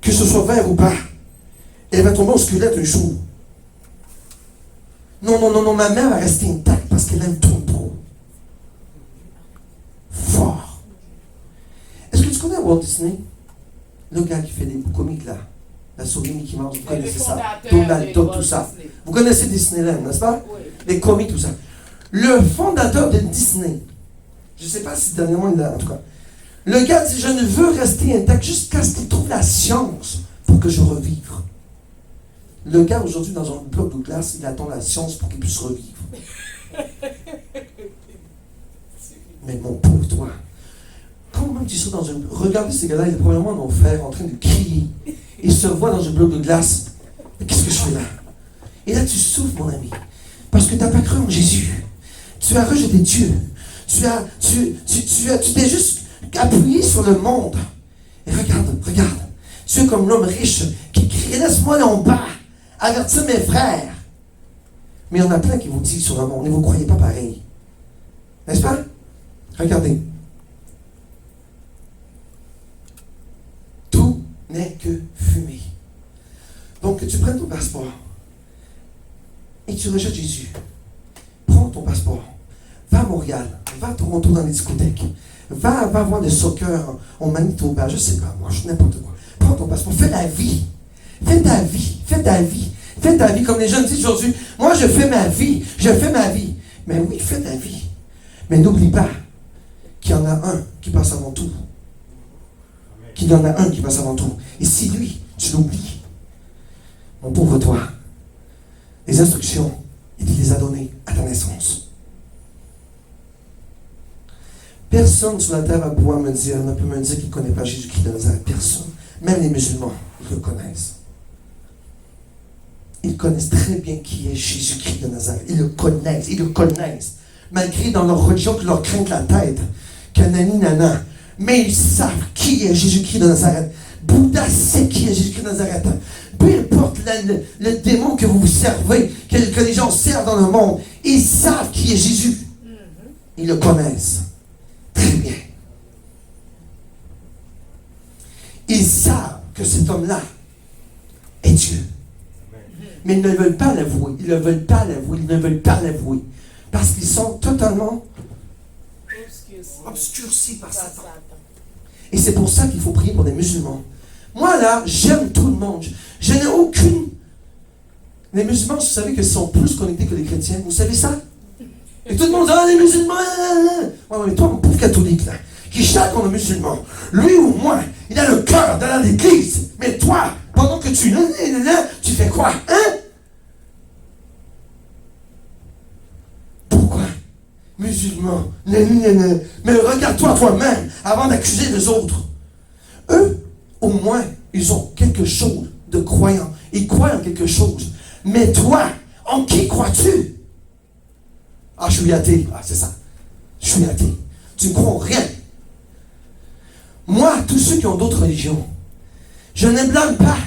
Que ce soit vert ou pas, elle va tomber au squelette un jour. Non, ma mère va rester intacte parce qu'elle a un tombeau. Fort. Est-ce que tu connais Walt Disney? Le gars qui fait des comiques là. La souris Mickey Mouse, vous connaissez ça. Donald Duck, tout ça. Vous connaissez Disneyland, n'est-ce pas? Oui. Les comiques, tout ça. Le fondateur de Disney, je ne sais pas si dernièrement il a, en tout cas, le gars dit, je ne veux rester intact jusqu'à ce qu'il trouve la science pour que je revive. Le gars, aujourd'hui, dans un bloc de glace, il attend la science pour qu'il puisse revivre. Mais mon pauvre toi, comment tu seras dans un... Regardez ces gars-là, ils sont probablement en enfer, en train de crier. Ils se voient dans un bloc de glace. Mais qu'est-ce que je fais là? Et là, tu souffres, mon ami. Parce que tu n'as pas cru en Jésus. Tu as rejeté Dieu. Tu t'es juste appuyé sur le monde. Et regarde. Tu es comme l'homme riche qui crie, laisse-moi là en bas. Avertir mes frères. Mais il y en a plein qui vous disent sur le monde, et vous ne croyez pas pareil. N'est-ce pas? Regardez. Tout n'est que fumée. Donc, que tu prennes ton passeport et tu rejettes Jésus. Prends ton passeport. Va à Montréal. Va à Toronto dans les discothèques. Va voir le soccer en Manitoba. Je ne sais pas, moi, je n'importe quoi. Prends ton passeport. Fais ta vie. Fais ta vie comme les jeunes disent aujourd'hui. Moi, je fais ma vie. Mais oui, fais ta vie. Mais n'oublie pas qu'il y en a un qui passe avant tout. Et si lui, tu l'oublies, mon pauvre toi, les instructions, il te les a données à ta naissance. Personne sur la terre va pouvoir ne peut me dire qu'il ne connaît pas Jésus-Christ de Nazareth. Personne. Même les musulmans, ils le connaissent. Ils connaissent très bien qui est Jésus-Christ de Nazareth. Ils le connaissent. Malgré dans leur religion que leur crainte la tête, qu'anani nana. Mais ils savent qui est Jésus-Christ de Nazareth. Bouddha sait qui est Jésus-Christ de Nazareth. Peu importe le démon que vous servez, que les gens servent dans le monde, ils savent qui est Jésus. Ils le connaissent très bien. Ils savent que cet homme-là est Dieu. Mais ils ne veulent pas l'avouer. Parce qu'ils sont totalement obscurcis par Satan. Et c'est pour ça qu'il faut prier pour les musulmans. Moi, là, j'aime tout le monde. Je n'ai aucune... Les musulmans, vous savez qu'ils sont plus connectés que les chrétiens. Vous savez ça? Et tout le monde dit, ah, les musulmans... Ouais, mais toi, mon pauvre catholique, là, qui chante comme un musulman, lui ou moi, il a le cœur d'aller à l'église. Mais toi, pendant que tu fais quoi? Hein? Pourquoi? Musulman. Mais regarde-toi toi-même avant d'accuser les autres. Eux, au moins, ils ont quelque chose de croyant. Ils croient en quelque chose. Mais toi, en qui crois-tu? Ah, je suis athée. Ah, c'est ça. Je suis athée. Tu ne crois en rien. Moi, tous ceux qui ont d'autres religions, je ne les blâme pas.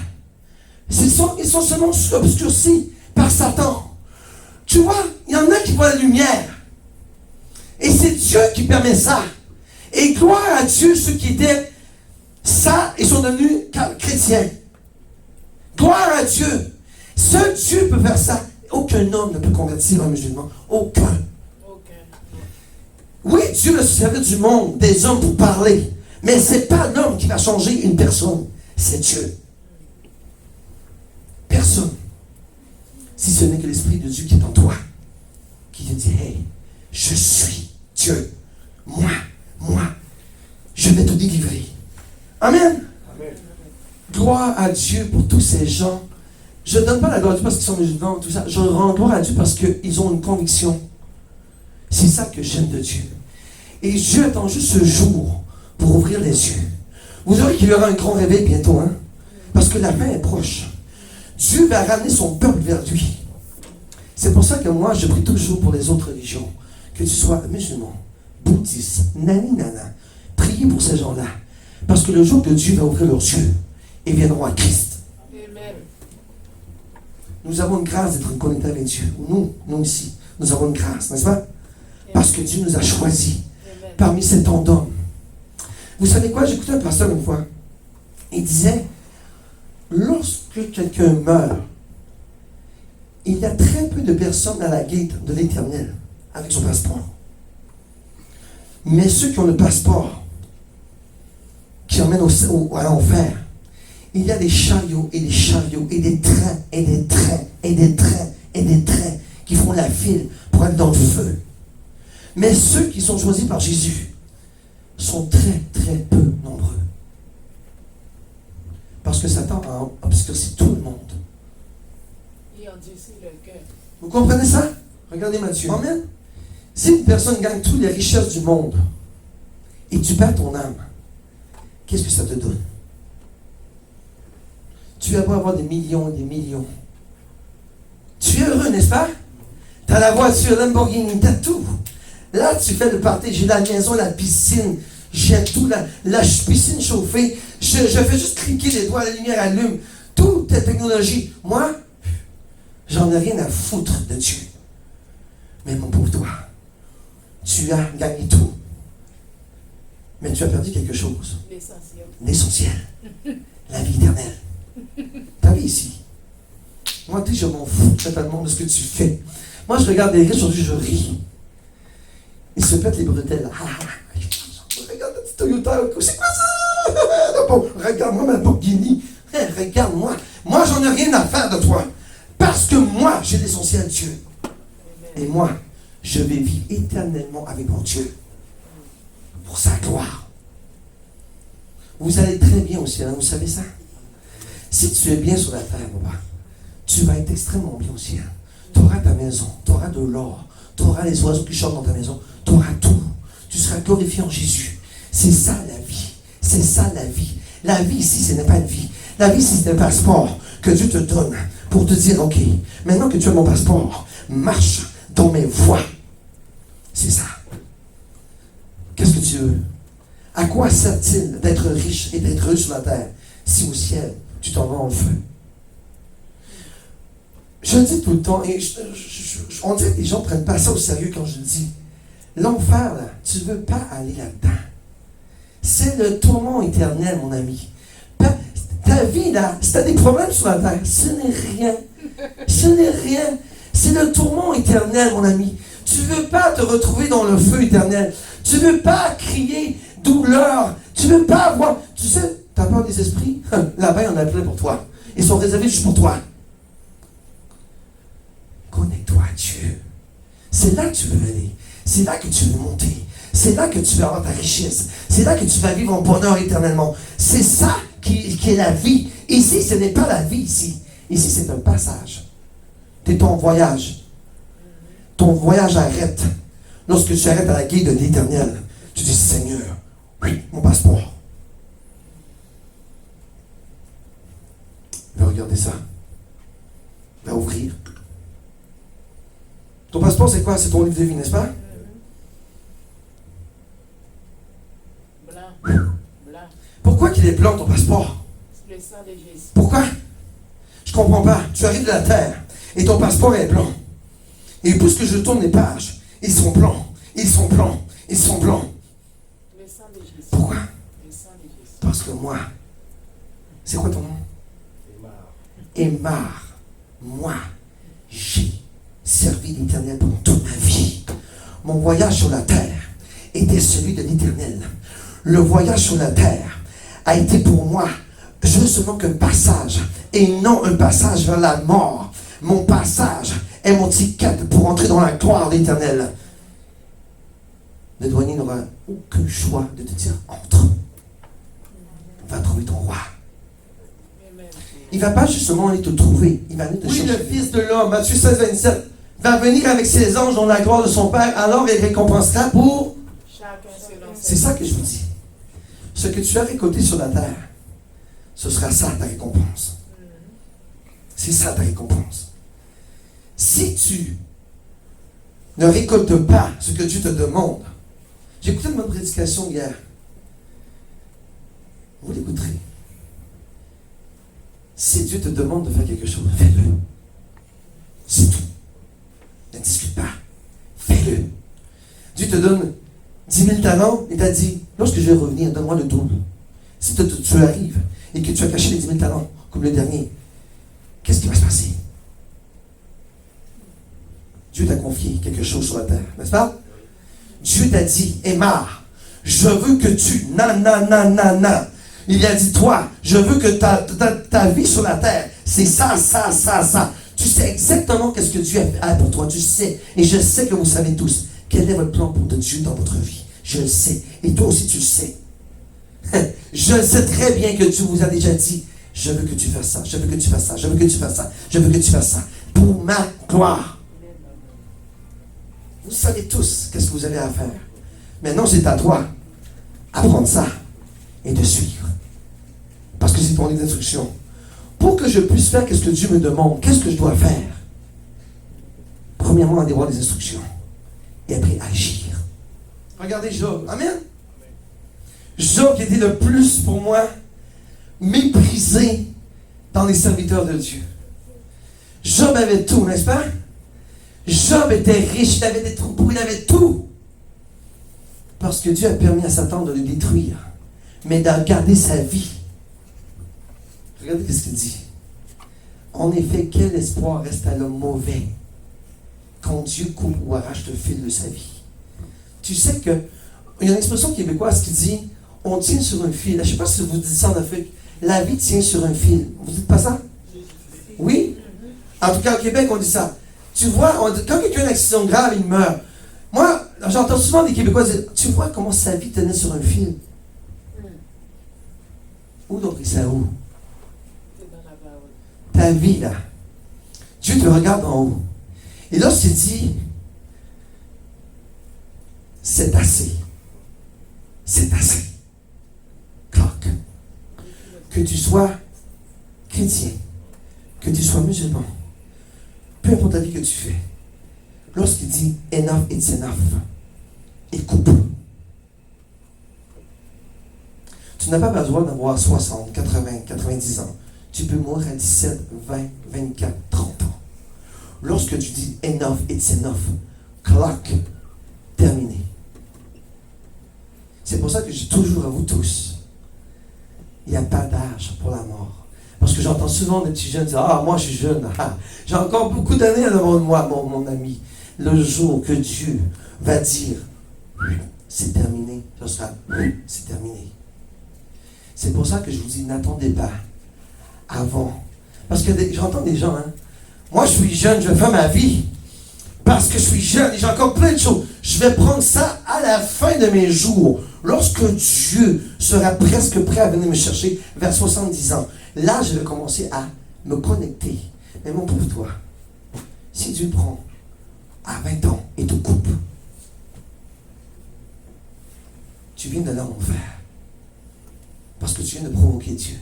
Ils sont seulement obscurcis par Satan. Tu vois, il y en a qui voient la lumière. Et c'est Dieu qui permet ça. Et gloire à Dieu, ceux qui étaient ça, ils sont devenus chrétiens. Gloire à Dieu. Seul Dieu peut faire ça. Aucun homme ne peut convertir un musulman. Aucun. Oui, Dieu a servi du monde, des hommes pour parler. Mais ce n'est pas l'homme qui va changer une personne. C'est Dieu. Personne. Si ce n'est que l'Esprit de Dieu qui est en toi. Qui te dit, hey, je suis Dieu. Moi, je vais te délivrer. Amen. Amen. Gloire à Dieu pour tous ces gens. Je ne donne pas la gloire à Dieu parce qu'ils sont musulmans, tout ça. Je rends gloire à Dieu parce qu'ils ont une conviction. C'est ça que j'aime de Dieu. Et Dieu attend juste ce jour pour ouvrir les yeux. Vous verrez qu'il y aura un grand réveil bientôt, hein? Parce que la fin est proche. Dieu va ramener son peuple vers lui. C'est pour ça que moi, je prie toujours pour les autres religions. Que tu sois musulman, bouddhiste, nana. Priez pour ces gens-là. Parce que le jour que Dieu va ouvrir leurs yeux, ils viendront à Christ. Amen. Nous avons une grâce d'être connectés avec Dieu. Nous ici, nous avons une grâce, n'est-ce pas? Parce que Dieu nous a choisis parmi ces tant d'hommes. Vous savez quoi? J'écoutais un pasteur une fois. Il disait, lorsque quelqu'un meurt, il y a très peu de personnes à la guette de l'Éternel avec son passeport. Mais ceux qui ont le passeport, qui emmènent à l'enfer, il y a des chariots et des chariots et des trains et des trains et des trains et des trains qui font la file pour aller dans le feu. Mais ceux qui sont choisis par Jésus sont très très peu nombreux. Parce que Satan a obscurci tout le monde. Il endurcit le cœur. Vous comprenez ça? Regardez Matthieu. Amen. Si une personne gagne toutes les richesses du monde et tu perds ton âme, qu'est-ce que ça te donne? Tu vas pas avoir des millions et des millions. Tu es heureux, n'est-ce pas? Tu as la voiture, Lamborghini, tu as tout. Là, tu fais le party, j'ai la maison, la piscine, j'ai tout, la piscine chauffée. Je fais juste cliquer les doigts, la lumière allume. Toute la technologie. Moi, j'en ai rien à foutre de Dieu. Mais mon pauvre toi, tu as gagné tout. Mais tu as perdu quelque chose. L'essentiel. La vie éternelle. Ta vie ici. Moi, tu sais, je m'en fous totalement de ce que tu fais. Moi, je regarde les riches aujourd'hui, je ris. Ils se pètent les bretelles. Regarde la petite Toyota. C'est quoi ça? Bon, regarde-moi ma Lamborghini. Regarde-moi. Moi, j'en ai rien à faire de toi. Parce que moi, j'ai l'essentiel Dieu. Et moi, je vais vivre éternellement avec mon Dieu. Pour sa gloire. Vous allez très bien au ciel, hein, vous savez ça? Si tu es bien sur la terre, papa, tu vas être extrêmement bien au ciel. Tu auras ta maison, tu auras de l'or, tu auras les oiseaux qui chantent dans ta maison, tu auras tout. Tu seras glorifié en Jésus. C'est ça la vie. C'est ça la vie. La vie ici, ce n'est pas une vie. La vie ici, c'est un passeport que Dieu te donne pour te dire, ok, maintenant que tu as mon passeport, marche dans mes voies. C'est ça. Qu'est-ce que tu veux? À quoi sert-il d'être riche et d'être heureux sur la terre si au ciel, tu t'en vas en feu? Je le dis tout le temps, et on dirait que les gens ne prennent pas ça au sérieux quand je le dis. L'enfer, là, tu ne veux pas aller là-dedans. C'est le tourment éternel, mon ami. Ta vie, là, si tu as des problèmes sur la terre, ce n'est rien. Ce n'est rien. C'est le tourment éternel, mon ami. Tu ne veux pas te retrouver dans le feu éternel. Tu ne veux pas crier douleur. Tu ne veux pas avoir... Tu sais, tu as peur des esprits? Là-bas, il y en a plein pour toi. Ils sont réservés juste pour toi. Connecte-toi à Dieu. C'est là que tu veux aller. C'est là que tu veux monter. C'est là que tu vas avoir ta richesse. C'est là que tu vas vivre en bonheur éternellement. C'est ça qui est la vie. Ici, ce n'est pas la vie ici. Ici, c'est un passage. C'est ton voyage. Ton voyage arrête. Lorsque tu arrêtes à la guide de l'Éternel, tu dis, Seigneur, oui, mon passeport. Va regarder ça. Va ouvrir. Ton passeport, c'est quoi? C'est ton livre de vie, n'est-ce pas? Blanc. Blanc. Pourquoi qu'il est blanc, ton passeport? Le sang de Jésus. Pourquoi? Je ne comprends pas. Tu arrives de la terre et ton passeport est blanc. Et puisque je tourne les pages, ils sont blancs. Ils sont blancs. Ils sont blancs. Le sang de Jésus. Pourquoi? Le sang de Jésus. Parce que moi, c'est quoi ton nom? Aymar. Moi, j'ai servi l'Éternel pendant toute ma vie. Mon voyage sur la terre était celui de l'Éternel. Le voyage sur la terre a été pour moi justement qu'un passage et non un passage vers la mort. Mon passage est mon ticket pour entrer dans la gloire de l'Éternel. Le douanier n'aura aucun choix de te dire entre. Va trouver ton roi. Il ne va pas justement aller te trouver. Il va aller te chercher. Oui, le Fils de l'homme, Matthieu 16, 27, va venir avec ses anges dans la gloire de son Père. Alors il récompensera pour... Chacun selon ses... C'est ça que je vous dis. Ce que tu as récolté sur la terre, ce sera ça ta récompense. C'est ça ta récompense. Si tu ne récoltes pas ce que Dieu te demande, j'ai écouté une bonne prédication hier. Vous l'écouterez. Si Dieu te demande de faire quelque chose, fais-le. C'est tout. Ne discute pas. Fais-le. Dieu te donne 10 000 talents et t'a dit, lorsque je vais revenir, donne-moi le double. Si tu arrives et que tu as caché les 10 000 talents, comme le dernier, qu'est-ce qui va se passer? Dieu t'a confié quelque chose sur la terre, n'est-ce pas? Dieu t'a dit, Aymar, je veux que tu... Na. Il a dit, toi, je veux que ta vie sur la terre, c'est ça. Tu sais exactement qu'est-ce que Dieu a pour toi. Tu sais. Et je sais que vous savez tous quel est votre plan pour Dieu dans votre vie. Je le sais. Et toi aussi, tu le sais. Je sais très bien que Dieu vous a déjà dit, je veux que tu fasses ça, je veux que tu fasses ça, je veux que tu fasses ça, je veux que tu fasses ça. Pour ma gloire. Vous savez tous qu'est-ce que vous avez à faire. Maintenant, c'est à toi d'apprendre ça et de suivre. Parce que c'est ton livre d'instruction. Pour que je puisse faire ce que Dieu me demande, qu'est-ce que je dois faire? Premièrement, aller voir les instructions. Et après, agir. Regardez Job. Amen. Job qui était le plus, pour moi, méprisé dans les serviteurs de Dieu. Job avait tout, n'est-ce pas? Job était riche, il avait des troupeaux, il avait tout. Parce que Dieu a permis à Satan de le détruire, mais de garder sa vie. Regardez ce qu'il dit. En effet, quel espoir reste à l'homme mauvais quand Dieu coupe ou arrache le fil de sa vie? Tu sais que, il y a une expression québécoise qui dit, on tient sur un fil. Je ne sais pas si vous dites ça en Afrique. La vie tient sur un fil. Vous ne dites pas ça? Oui? En tout cas, au Québec, on dit ça. Tu vois, quand quelqu'un a un accident grave, il meurt. Moi, j'entends souvent des Québécois dire, tu vois comment sa vie tenait sur un fil. Où donc ça où? Ta vie, là. Dieu te regarde en haut. Et lorsqu'il dit, c'est assez. C'est assez. Cloque. Que tu sois chrétien, que tu sois musulman, peu importe la vie que tu fais, lorsqu'il dit enough, it's enough, il coupe. Tu n'as pas besoin d'avoir 60, 80, 90 ans. Tu peux mourir à 17, 20, 24, 30 ans. Lorsque tu dis enough, it's enough, clock, terminé. C'est pour ça que je dis toujours à vous tous, il n'y a pas d'âge pour la mort. Parce que j'entends souvent des petits jeunes dire, ah, moi je suis jeune, ah, j'ai encore beaucoup d'années devant moi, mon ami. le jour que Dieu va dire, c'est terminé, ce sera, c'est terminé. C'est pour ça que je vous dis, n'attendez pas avant. Parce que j'entends des gens, hein. Moi, je suis jeune, je vais faire ma vie. Parce que je suis jeune et j'ai encore plein de choses. Je vais prendre ça à la fin de mes jours. Lorsque Dieu sera presque prêt à venir me chercher vers 70 ans. Là, je vais commencer à me connecter. Mais mon pauvre toi, si Dieu prend à 20 ans et te coupe, tu viens d'aller en enfer. Parce que tu viens de provoquer Dieu.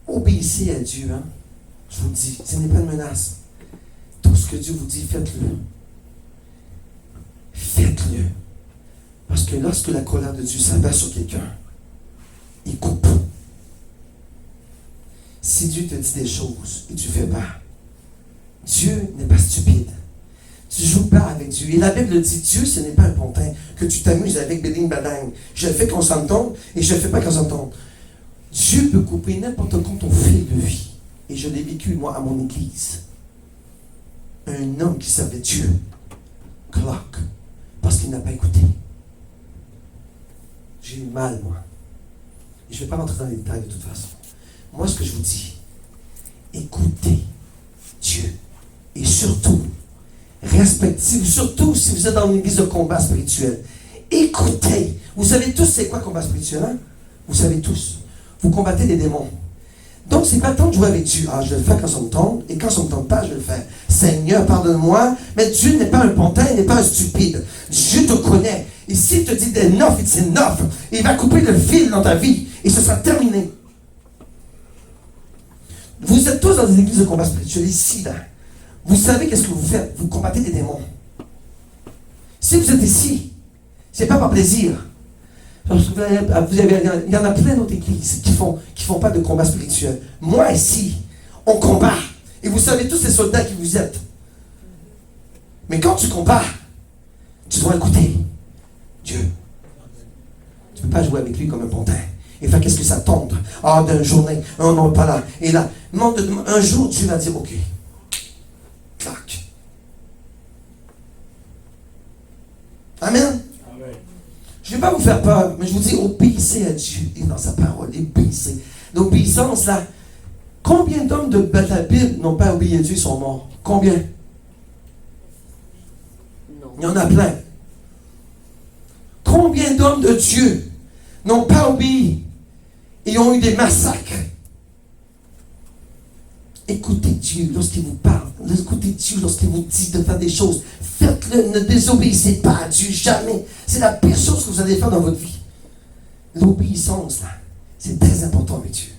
Obéissez à Dieu, hein. Je vous le dis, ce n'est pas une menace. Tout ce que Dieu vous dit, faites-le. Faites-le. Parce que lorsque la colère de Dieu s'abat sur quelqu'un, il coupe. Si Dieu te dit des choses et tu ne fais pas, Dieu n'est pas stupide. Tu ne joues pas avec Dieu. Et la Bible dit, Dieu, ce n'est pas un pantin que tu t'amuses avec béding bading. Je le fais quand ça me tombe et je ne le fais pas quand ça me tombe. Dieu peut couper n'importe quand ton fil de vie. Et je l'ai vécu, moi, à mon église. Un homme qui servait Dieu, cloque, parce qu'il n'a pas écouté. J'ai eu mal, moi. Et je ne vais pas rentrer dans les détails de toute façon. Moi, ce que je vous dis, écoutez Dieu. Et surtout, respectez, surtout si vous êtes dans une église de combat spirituel, écoutez. Vous savez tous c'est quoi combat spirituel, hein? Vous savez tous. Vous combattez des démons. Donc, c'est pas le temps de jouer avec Dieu. Ah, je vais le faire quand ça me tombe, et quand ça ne me tombe pas, je vais le faire. Seigneur, pardonne-moi. Mais Dieu n'est pas un pantin, il n'est pas un stupide. Dieu te connaît. Et s'il te dit des neuf, il dit neuf. Il va couper le fil dans ta vie, et ce sera terminé. Vous êtes tous dans des églises de combat spirituel ici, là. Vous savez qu'est-ce que vous faites? Vous combattez des démons. Si vous êtes ici, c'est pas par plaisir. Parce que il y en a plein d'autres églises qui font pas de combat spirituel. Moi, ici, on combat. Et vous savez tous ces soldats qui vous êtes. Mais quand tu combats, tu dois écouter Dieu. Tu ne peux pas jouer avec lui comme un pantin. Et faire qu'est-ce que ça tombe. Ah, d'une journée, oh non, pas là. Et là, un jour, Dieu va dire, ok. Clac. Amen. Je ne vais pas vous faire peur, mais je vous dis, obéissez à Dieu et dans sa parole, obéissez. L'obéissance, là, combien d'hommes de la Bible n'ont pas obéi à Dieu et sont morts? Combien? Non. Il y en a plein. Combien d'hommes de Dieu n'ont pas obéi et ont eu des massacres? Écoutez Dieu lorsqu'il vous parle. Écoutez Dieu lorsqu'il vous dit de faire des choses. Faites-le, ne désobéissez pas à Dieu, jamais. C'est la pire chose que vous allez faire dans votre vie. L'obéissance, là, c'est très important avec Dieu.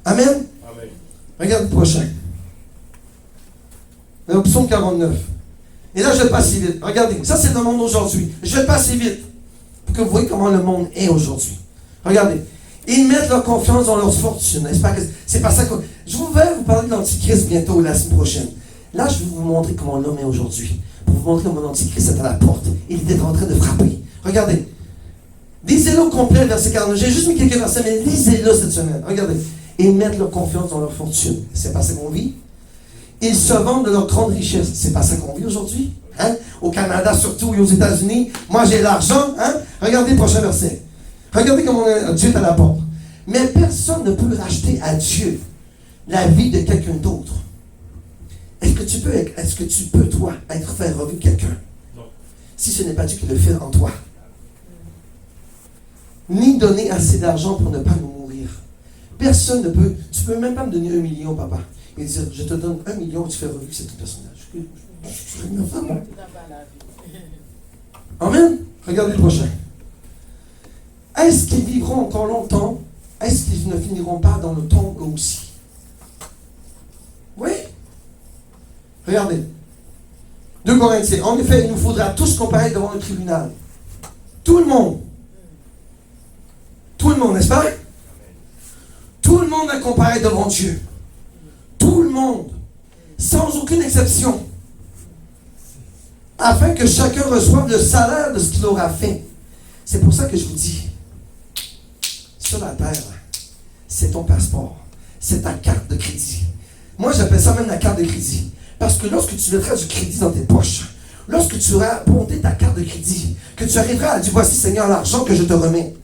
Amen? Amen. Regarde le prochain. Le psaume 49. Et là, je vais passer vite. Regardez, ça c'est le monde aujourd'hui. Je vais passer vite pour que vous voyez comment le monde est aujourd'hui. Regardez. Ils mettent leur confiance dans leur fortune. N'est-ce pas? C'est pas ça que... Je vais vous parler de l'Antichrist bientôt, la semaine prochaine. Là, je vais vous montrer comment l'homme est aujourd'hui. Pour vous montrer comment l'Antichrist est à la porte. Il est en train de frapper. Regardez. Lisez-le au complet, verset 49. J'ai juste mis quelques versets, mais lisez-le cette semaine. Regardez. Ils mettent leur confiance dans leur fortune. C'est pas ça qu'on vit. Ils se vendent de leur grande richesse. C'est pas ça qu'on vit aujourd'hui. Hein? Au Canada surtout et aux États-Unis. Moi, j'ai l'argent. Hein? Regardez le prochain verset. Regardez comment Dieu est à la porte. Mais personne ne peut racheter à Dieu la vie de quelqu'un d'autre. Est-ce que tu peux, toi, faire revivre quelqu'un? Non. Si ce n'est pas Dieu qui le fait en toi. Ni donner assez d'argent pour ne pas nous mourir. Personne ne peut. Tu ne peux même pas me donner 1 million, papa. Et dire, je te donne 1 million et tu fais revivre ce personnage. Amen. Regardez le prochain. Est-ce qu'ils vivront encore longtemps? Est-ce qu'ils ne finiront pas dans le tombe aussi? Oui. Regardez. 2 Corinthiens. En effet, il nous faudra tous comparaître devant le tribunal. Tout le monde. Tout le monde, n'est-ce pas? Tout le monde a comparé devant Dieu. Tout le monde. Sans aucune exception. Afin que chacun reçoive le salaire de ce qu'il aura fait. C'est pour ça que je vous dis, sur la terre, c'est ton passeport, c'est ta carte de crédit. Moi, j'appelle ça même la carte de crédit. Parce que lorsque tu mettras du crédit dans tes poches, lorsque tu auras monté ta carte de crédit, que tu arriveras à dire, voici Seigneur l'argent que je te remets.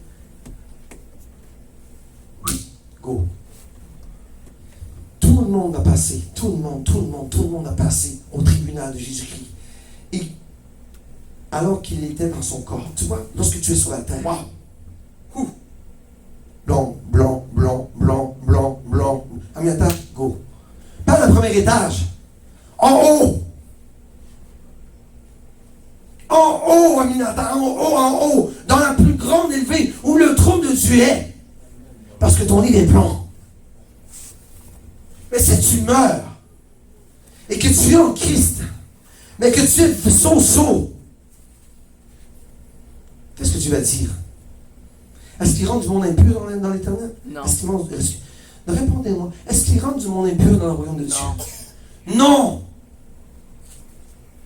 Go. Tout le monde va passer, tout le monde va passer au tribunal de Jésus-Christ. Et alors qu'il était dans son corps, tu vois, lorsque tu es sur la terre, wow. Blanc, blanc, blanc, blanc, blanc, blanc. Amiata, go. Pas le premier étage. En haut. En haut, Aminata, en haut. Dans la plus grande élevée, où le trône de Dieu est. Parce que ton lit est blanc. Mais si tu meurs, et que tu es en Christ, mais que tu es so-so, qu'est-ce que tu vas dire? Est-ce qu'il rentre du monde impur dans l'éternel? Non. Répondez-moi. Est-ce qu'il rentre du monde impur dans le royaume de Dieu? Non.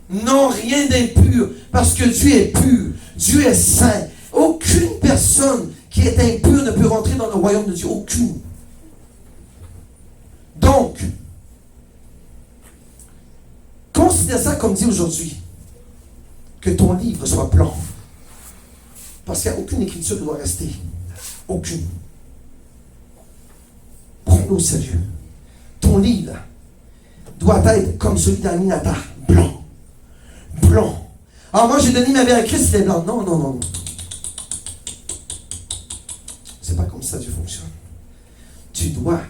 Non, rien d'impur. Parce que Dieu est pur. Dieu est saint. Aucune personne qui est impure ne peut rentrer dans le royaume de Dieu. Aucune. Donc, considère ça comme dit aujourd'hui. Que ton livre soit blanc. Parce qu'il n'y a aucune écriture qui doit rester. Aucune. Prends-le au sérieux. Ton livre doit être comme celui d'Aminata. Blanc. Blanc. Alors moi j'ai donné ma vie à Christ, il est blanc. Non, non, non, non. C'est pas comme ça Dieu fonctionne. Tu dois.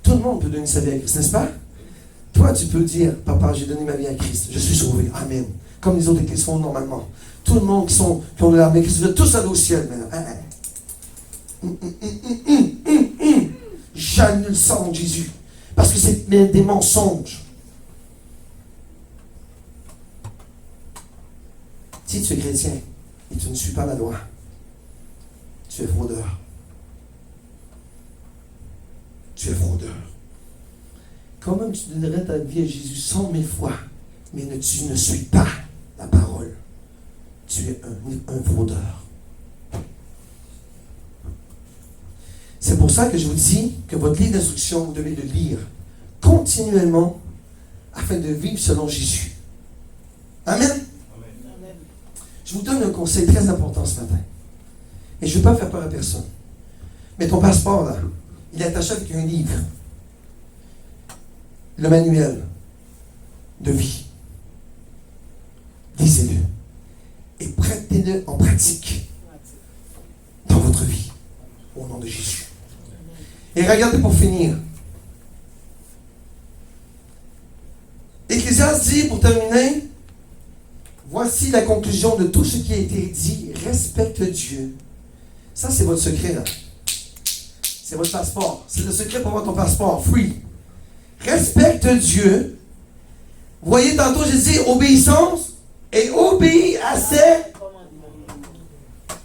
Tout le monde peut donner sa vie à Christ, n'est-ce pas? Toi, tu peux dire, papa, j'ai donné ma vie à Christ. Je suis sauvé. Amen. Comme les autres églises font normalement. Tout le monde qui ont de l'armée, qui sont tous allés au ciel maintenant. J'annule ça en Jésus. Parce que c'est des mensonges. Si tu es chrétien et tu ne suis pas la loi, tu es fraudeur. Tu es fraudeur. Comment tu donnerais ta vie à Jésus 100 000 fois, mais tu ne suis pas la parole? Tu es un fraudeur. C'est pour ça que je vous dis que votre livre d'instruction, vous devez le lire continuellement afin de vivre selon Jésus. Amen. Amen. Je vous donne un conseil très important ce matin. Et je ne veux pas faire peur à personne. Mais ton passeport, là, il est attaché avec un livre. Le manuel de vie. Lisez-le. Et prêtez-le en pratique dans votre vie. Au nom de Jésus. Et regardez pour finir. Ecclésiaste dit, pour terminer, voici la conclusion de tout ce qui a été dit. Respecte Dieu. Ça, c'est votre secret, là. C'est votre passeport. C'est le secret pour avoir ton passeport. Free. Respecte Dieu. Vous voyez, tantôt, j'ai dit obéissance et obéis à ses.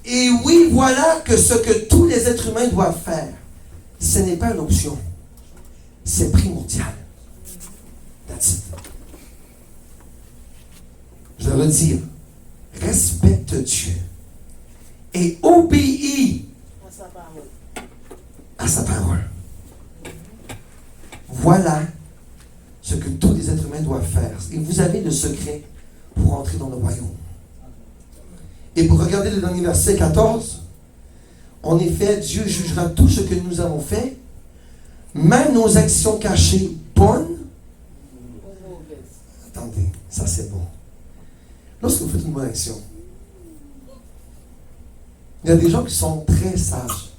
Et oui, voilà que ce que tous les êtres humains doivent faire, ce n'est pas une option. C'est primordial. That's it. Je veux dire, respecte Dieu et obéis à sa parole. Voilà ce que tous les êtres humains doivent faire. Et vous avez le secret pour entrer dans le royaume. Et pour regarder le dernier verset 14, en effet, Dieu jugera tout ce que nous avons fait, même nos actions cachées bonnes. Attendez, ça c'est bon. Lorsque vous faites une bonne action, il y a des gens qui sont très sages.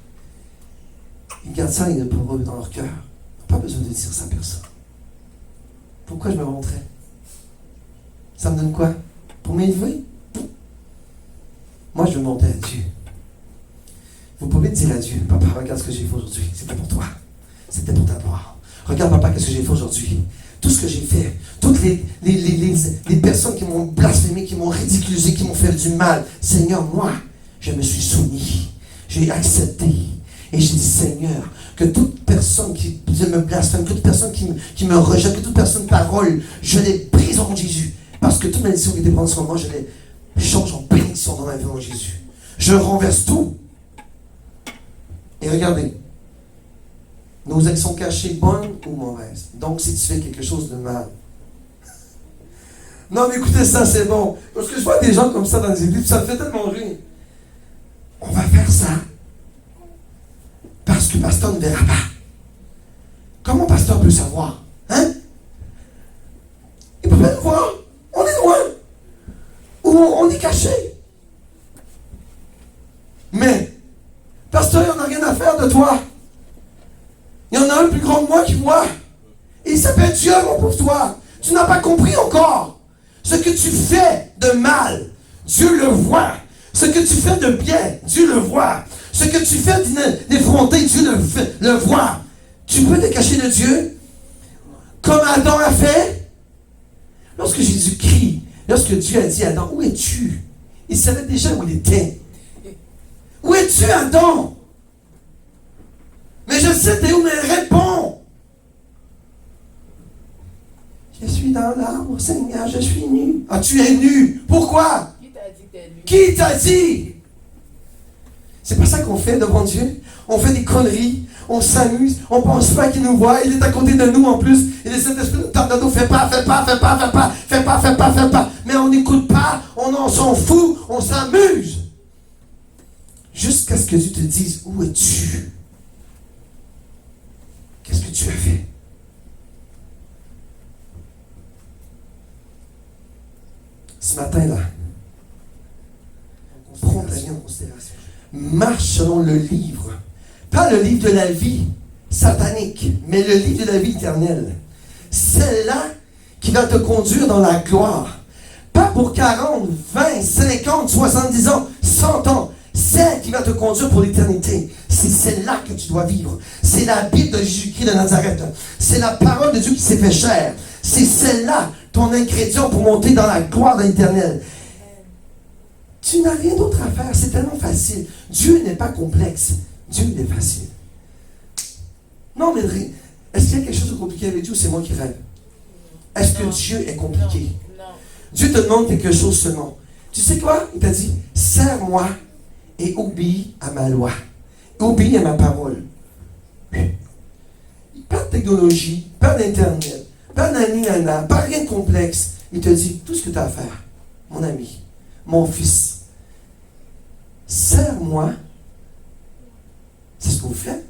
Ils gardent ça pour eux dans leur cœur. Pas besoin de dire ça à personne. Pourquoi je me montrais? Ça me donne quoi? Pour m'élever? Moi, je veux monter à Dieu. Vous pouvez dire à Dieu, papa, regarde ce que j'ai fait aujourd'hui. C'était pour toi. C'était pour ta gloire. Regarde, papa, qu'est-ce que j'ai fait aujourd'hui. Tout ce que j'ai fait, toutes les personnes qui m'ont blasphémé, qui m'ont ridiculisé, qui m'ont fait du mal. Seigneur, moi, je me suis soumis. J'ai accepté. Et j'ai dit, Seigneur, que toute personne qui me blasphème, que toute personne qui me rejette, que toute personne parole, je les brise en Jésus. Parce que toute malédiction qui était prendre sur moi, je les change en bénédiction dans ma vie en Jésus. Je renverse tout. Et regardez, Nos actions cachées, bonnes ou mauvaises. Donc, si tu fais quelque chose de mal. Non, mais écoutez, ça, c'est bon. Parce que je vois des gens comme ça dans les églises, ça me fait tellement rire. On va faire ça. Parce que le pasteur ne verra pas. Comment le pasteur peut savoir? Hein? Il ne peut pas nous voir. On est loin. Ou on est caché. Mais, pasteur, il n'y en a rien à faire de toi. Il y en a un plus grand que moi qui voit. Et il s'appelle Dieu, mon pauvre toi. Tu n'as pas compris encore. Ce que tu fais de mal, Dieu le voit. Ce que tu fais de bien, Dieu le voit. Ce que tu fais d'effronter, Dieu le voit. Tu peux te cacher de Dieu comme Adam a fait. Lorsque Jésus crie, lorsque Dieu a dit à Adam, où es-tu? Il savait déjà où il était. Où es-tu, Adam? Mais je sais t'es où, mais il répond. Je suis dans l'arbre, Seigneur, je suis nu. Ah, tu es nu. Pourquoi? Qui t'a dit que t'es nu? Qui t'a dit? C'est pas ça qu'on fait devant Dieu. On fait des conneries, on s'amuse, on pense pas qu'il nous voit, il est à côté de nous en plus. Et le Saint-Esprit nous tente de nous, fais pas. Mais on n'écoute pas, on s'en fout, on s'amuse. Jusqu'à ce que Dieu te dise, où es-tu? Qu'est-ce que tu as fait? Ce matin-là, prends ta vie en considération. Marche selon le livre. Pas le livre de la vie satanique, mais le livre de la vie éternelle. Celle-là qui va te conduire dans la gloire. Pas pour 40, 20, 50, 70 ans, 100 ans. Celle qui va te conduire pour l'éternité. C'est celle-là que tu dois vivre. C'est la Bible de Jésus-Christ de Nazareth. C'est la parole de Dieu qui s'est fait chair. C'est celle-là, ton ingrédient pour monter dans la gloire de l'éternel. Tu n'as rien d'autre à faire. C'est tellement facile. Dieu n'est pas complexe. Dieu il est facile. Non, mais est-ce qu'il y a quelque chose de compliqué avec Dieu ou c'est moi qui rêve? Est-ce que Dieu est compliqué? Non. Dieu te demande quelque chose seulement. Tu sais quoi? Il t'a dit, sers-moi et obéis à ma loi. Obéis à ma parole. Pas de technologie, pas d'internet, pas d'anina, pas rien de complexe. Il te dit, tout ce que tu as à faire, mon ami, mon fils, sers-moi, c'est ce que vous faites,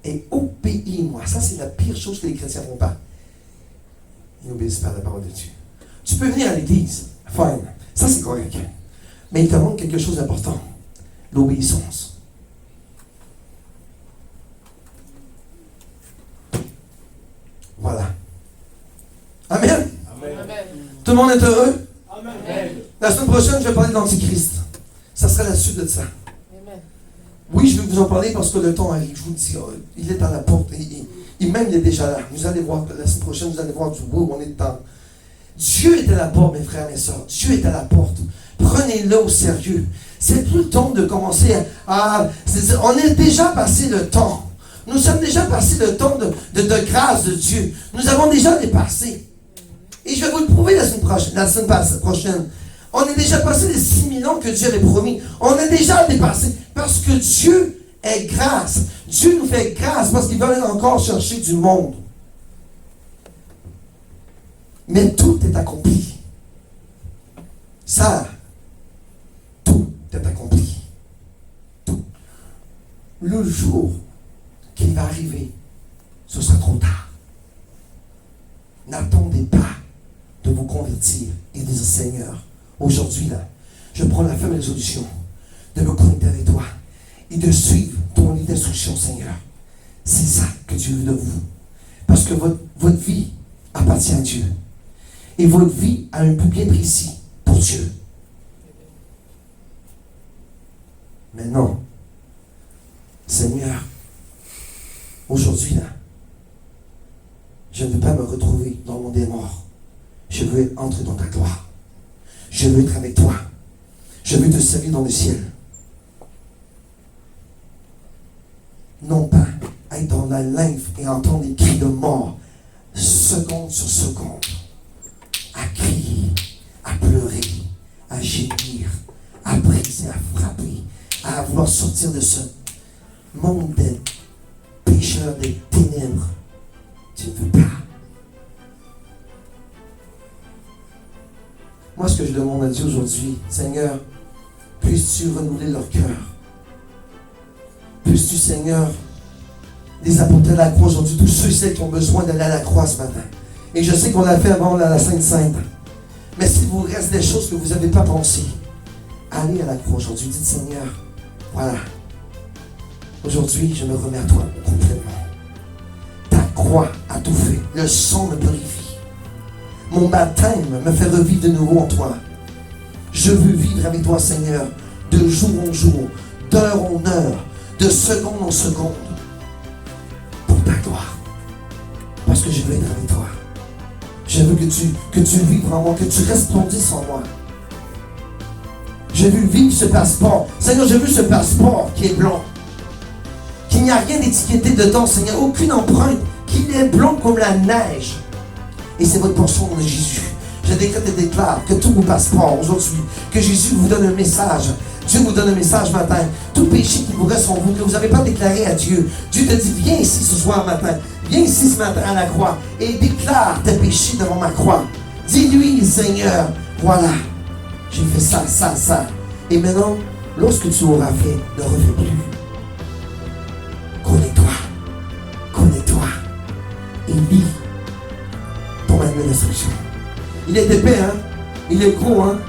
et obéis-moi. Ça, c'est la pire chose que les chrétiens ne font pas. Ils n'obéissent pas à la parole de Dieu. Tu peux venir à l'église, fine, ça c'est correct. Mais il te manque quelque chose d'important, l'obéissance. Voilà. Amen. Amen. Tout le monde est heureux? Amen. La semaine prochaine, je vais parler d'Antichrist. Ça sera la suite de ça. Amen. Oui, je vais vous en parler parce que le temps arrive. Je vous dis, il est à la porte. Il est déjà là. Vous allez voir, la semaine prochaine, vous allez voir du beau, on est dedans. Dieu est à la porte, mes frères et mes sœurs. Dieu est à la porte. Prenez-le au sérieux. C'est plus le temps de commencer on est déjà passé le temps. Nous sommes déjà passé le temps de grâce de Dieu. Nous avons déjà dépassé. Et je vais vous le prouver la semaine prochaine. On est déjà passé les 6000 ans que Dieu avait promis. On est déjà dépassé. Parce que Dieu est grâce. Dieu nous fait grâce parce qu'il veut encore chercher du monde. Mais tout est accompli. Ça, tout est accompli. Tout. Le jour qu'il va arriver, ce sera trop tard. N'attendez pas de vous convertir et de dire, Seigneur, aujourd'hui, là, je prends la ferme résolution de me connecter avec toi et de suivre ton lit d'instruction, Seigneur. C'est ça que Dieu veut de vous. Parce que votre vie appartient à Dieu. Et votre vie a un but bien précis pour Dieu. Mais non, Seigneur, aujourd'hui, là, je ne veux pas me retrouver dans le monde des morts. Je veux entrer dans ta gloire. Je veux être avec toi. Je veux te servir dans le ciel. Non pas être dans la life et entendre des cris de mort, seconde sur seconde, à crier, à pleurer, à gémir, à briser, à frapper, à vouloir sortir de ce monde des pécheurs, des ténèbres. Moi, ce que je demande à Dieu aujourd'hui, Seigneur, puisses-tu renouveler leur cœur. Puisses-tu, Seigneur, les apporter à la croix aujourd'hui, tous ceux et celles qui ont besoin d'aller à la croix ce matin. Et je sais qu'on l'a fait avant la Sainte-Sainte. Mais s'il vous reste des choses que vous n'avez pas pensées, allez à la croix aujourd'hui. Dites, Seigneur, voilà. Aujourd'hui, je me remets à toi complètement. Ta croix a tout fait. Le sang me purifie. Mon baptême me fait revivre de nouveau en toi. Je veux vivre avec toi, Seigneur, de jour en jour, d'heure en heure, de seconde en seconde, pour ta gloire. Parce que je veux être avec toi. Je veux que tu vives en moi, que tu resplendisses en moi. Je veux vivre ce passeport. Seigneur, je veux ce passeport qui est blanc. Qu'il n'y a rien d'étiqueté dedans, Seigneur. Aucune empreinte. Qu'il est blanc comme la neige. Et c'est votre portion de Jésus. Je déclare que tous vos passeports aujourd'hui, que Jésus vous donne un message. Dieu vous donne un message matin. Tout péché qui vous reste en vous, que vous n'avez pas déclaré à Dieu. Dieu te dit, viens ici ce soir matin. Viens ici ce matin à la croix et déclare tes péchés devant ma croix. Dis-lui, Seigneur, voilà, j'ai fait ça, ça, ça. Et maintenant, lorsque tu auras fait, ne refais plus. Connais-toi et lis ton manuel d'instruction. Il est épais, hein? Il est gros, hein?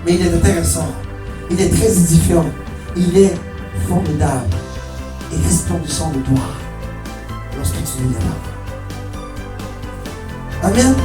Mais il est intéressant. Il est très édifiant. Il est formidable et resplendissant de gloire lorsque tu lis la parole. Amen.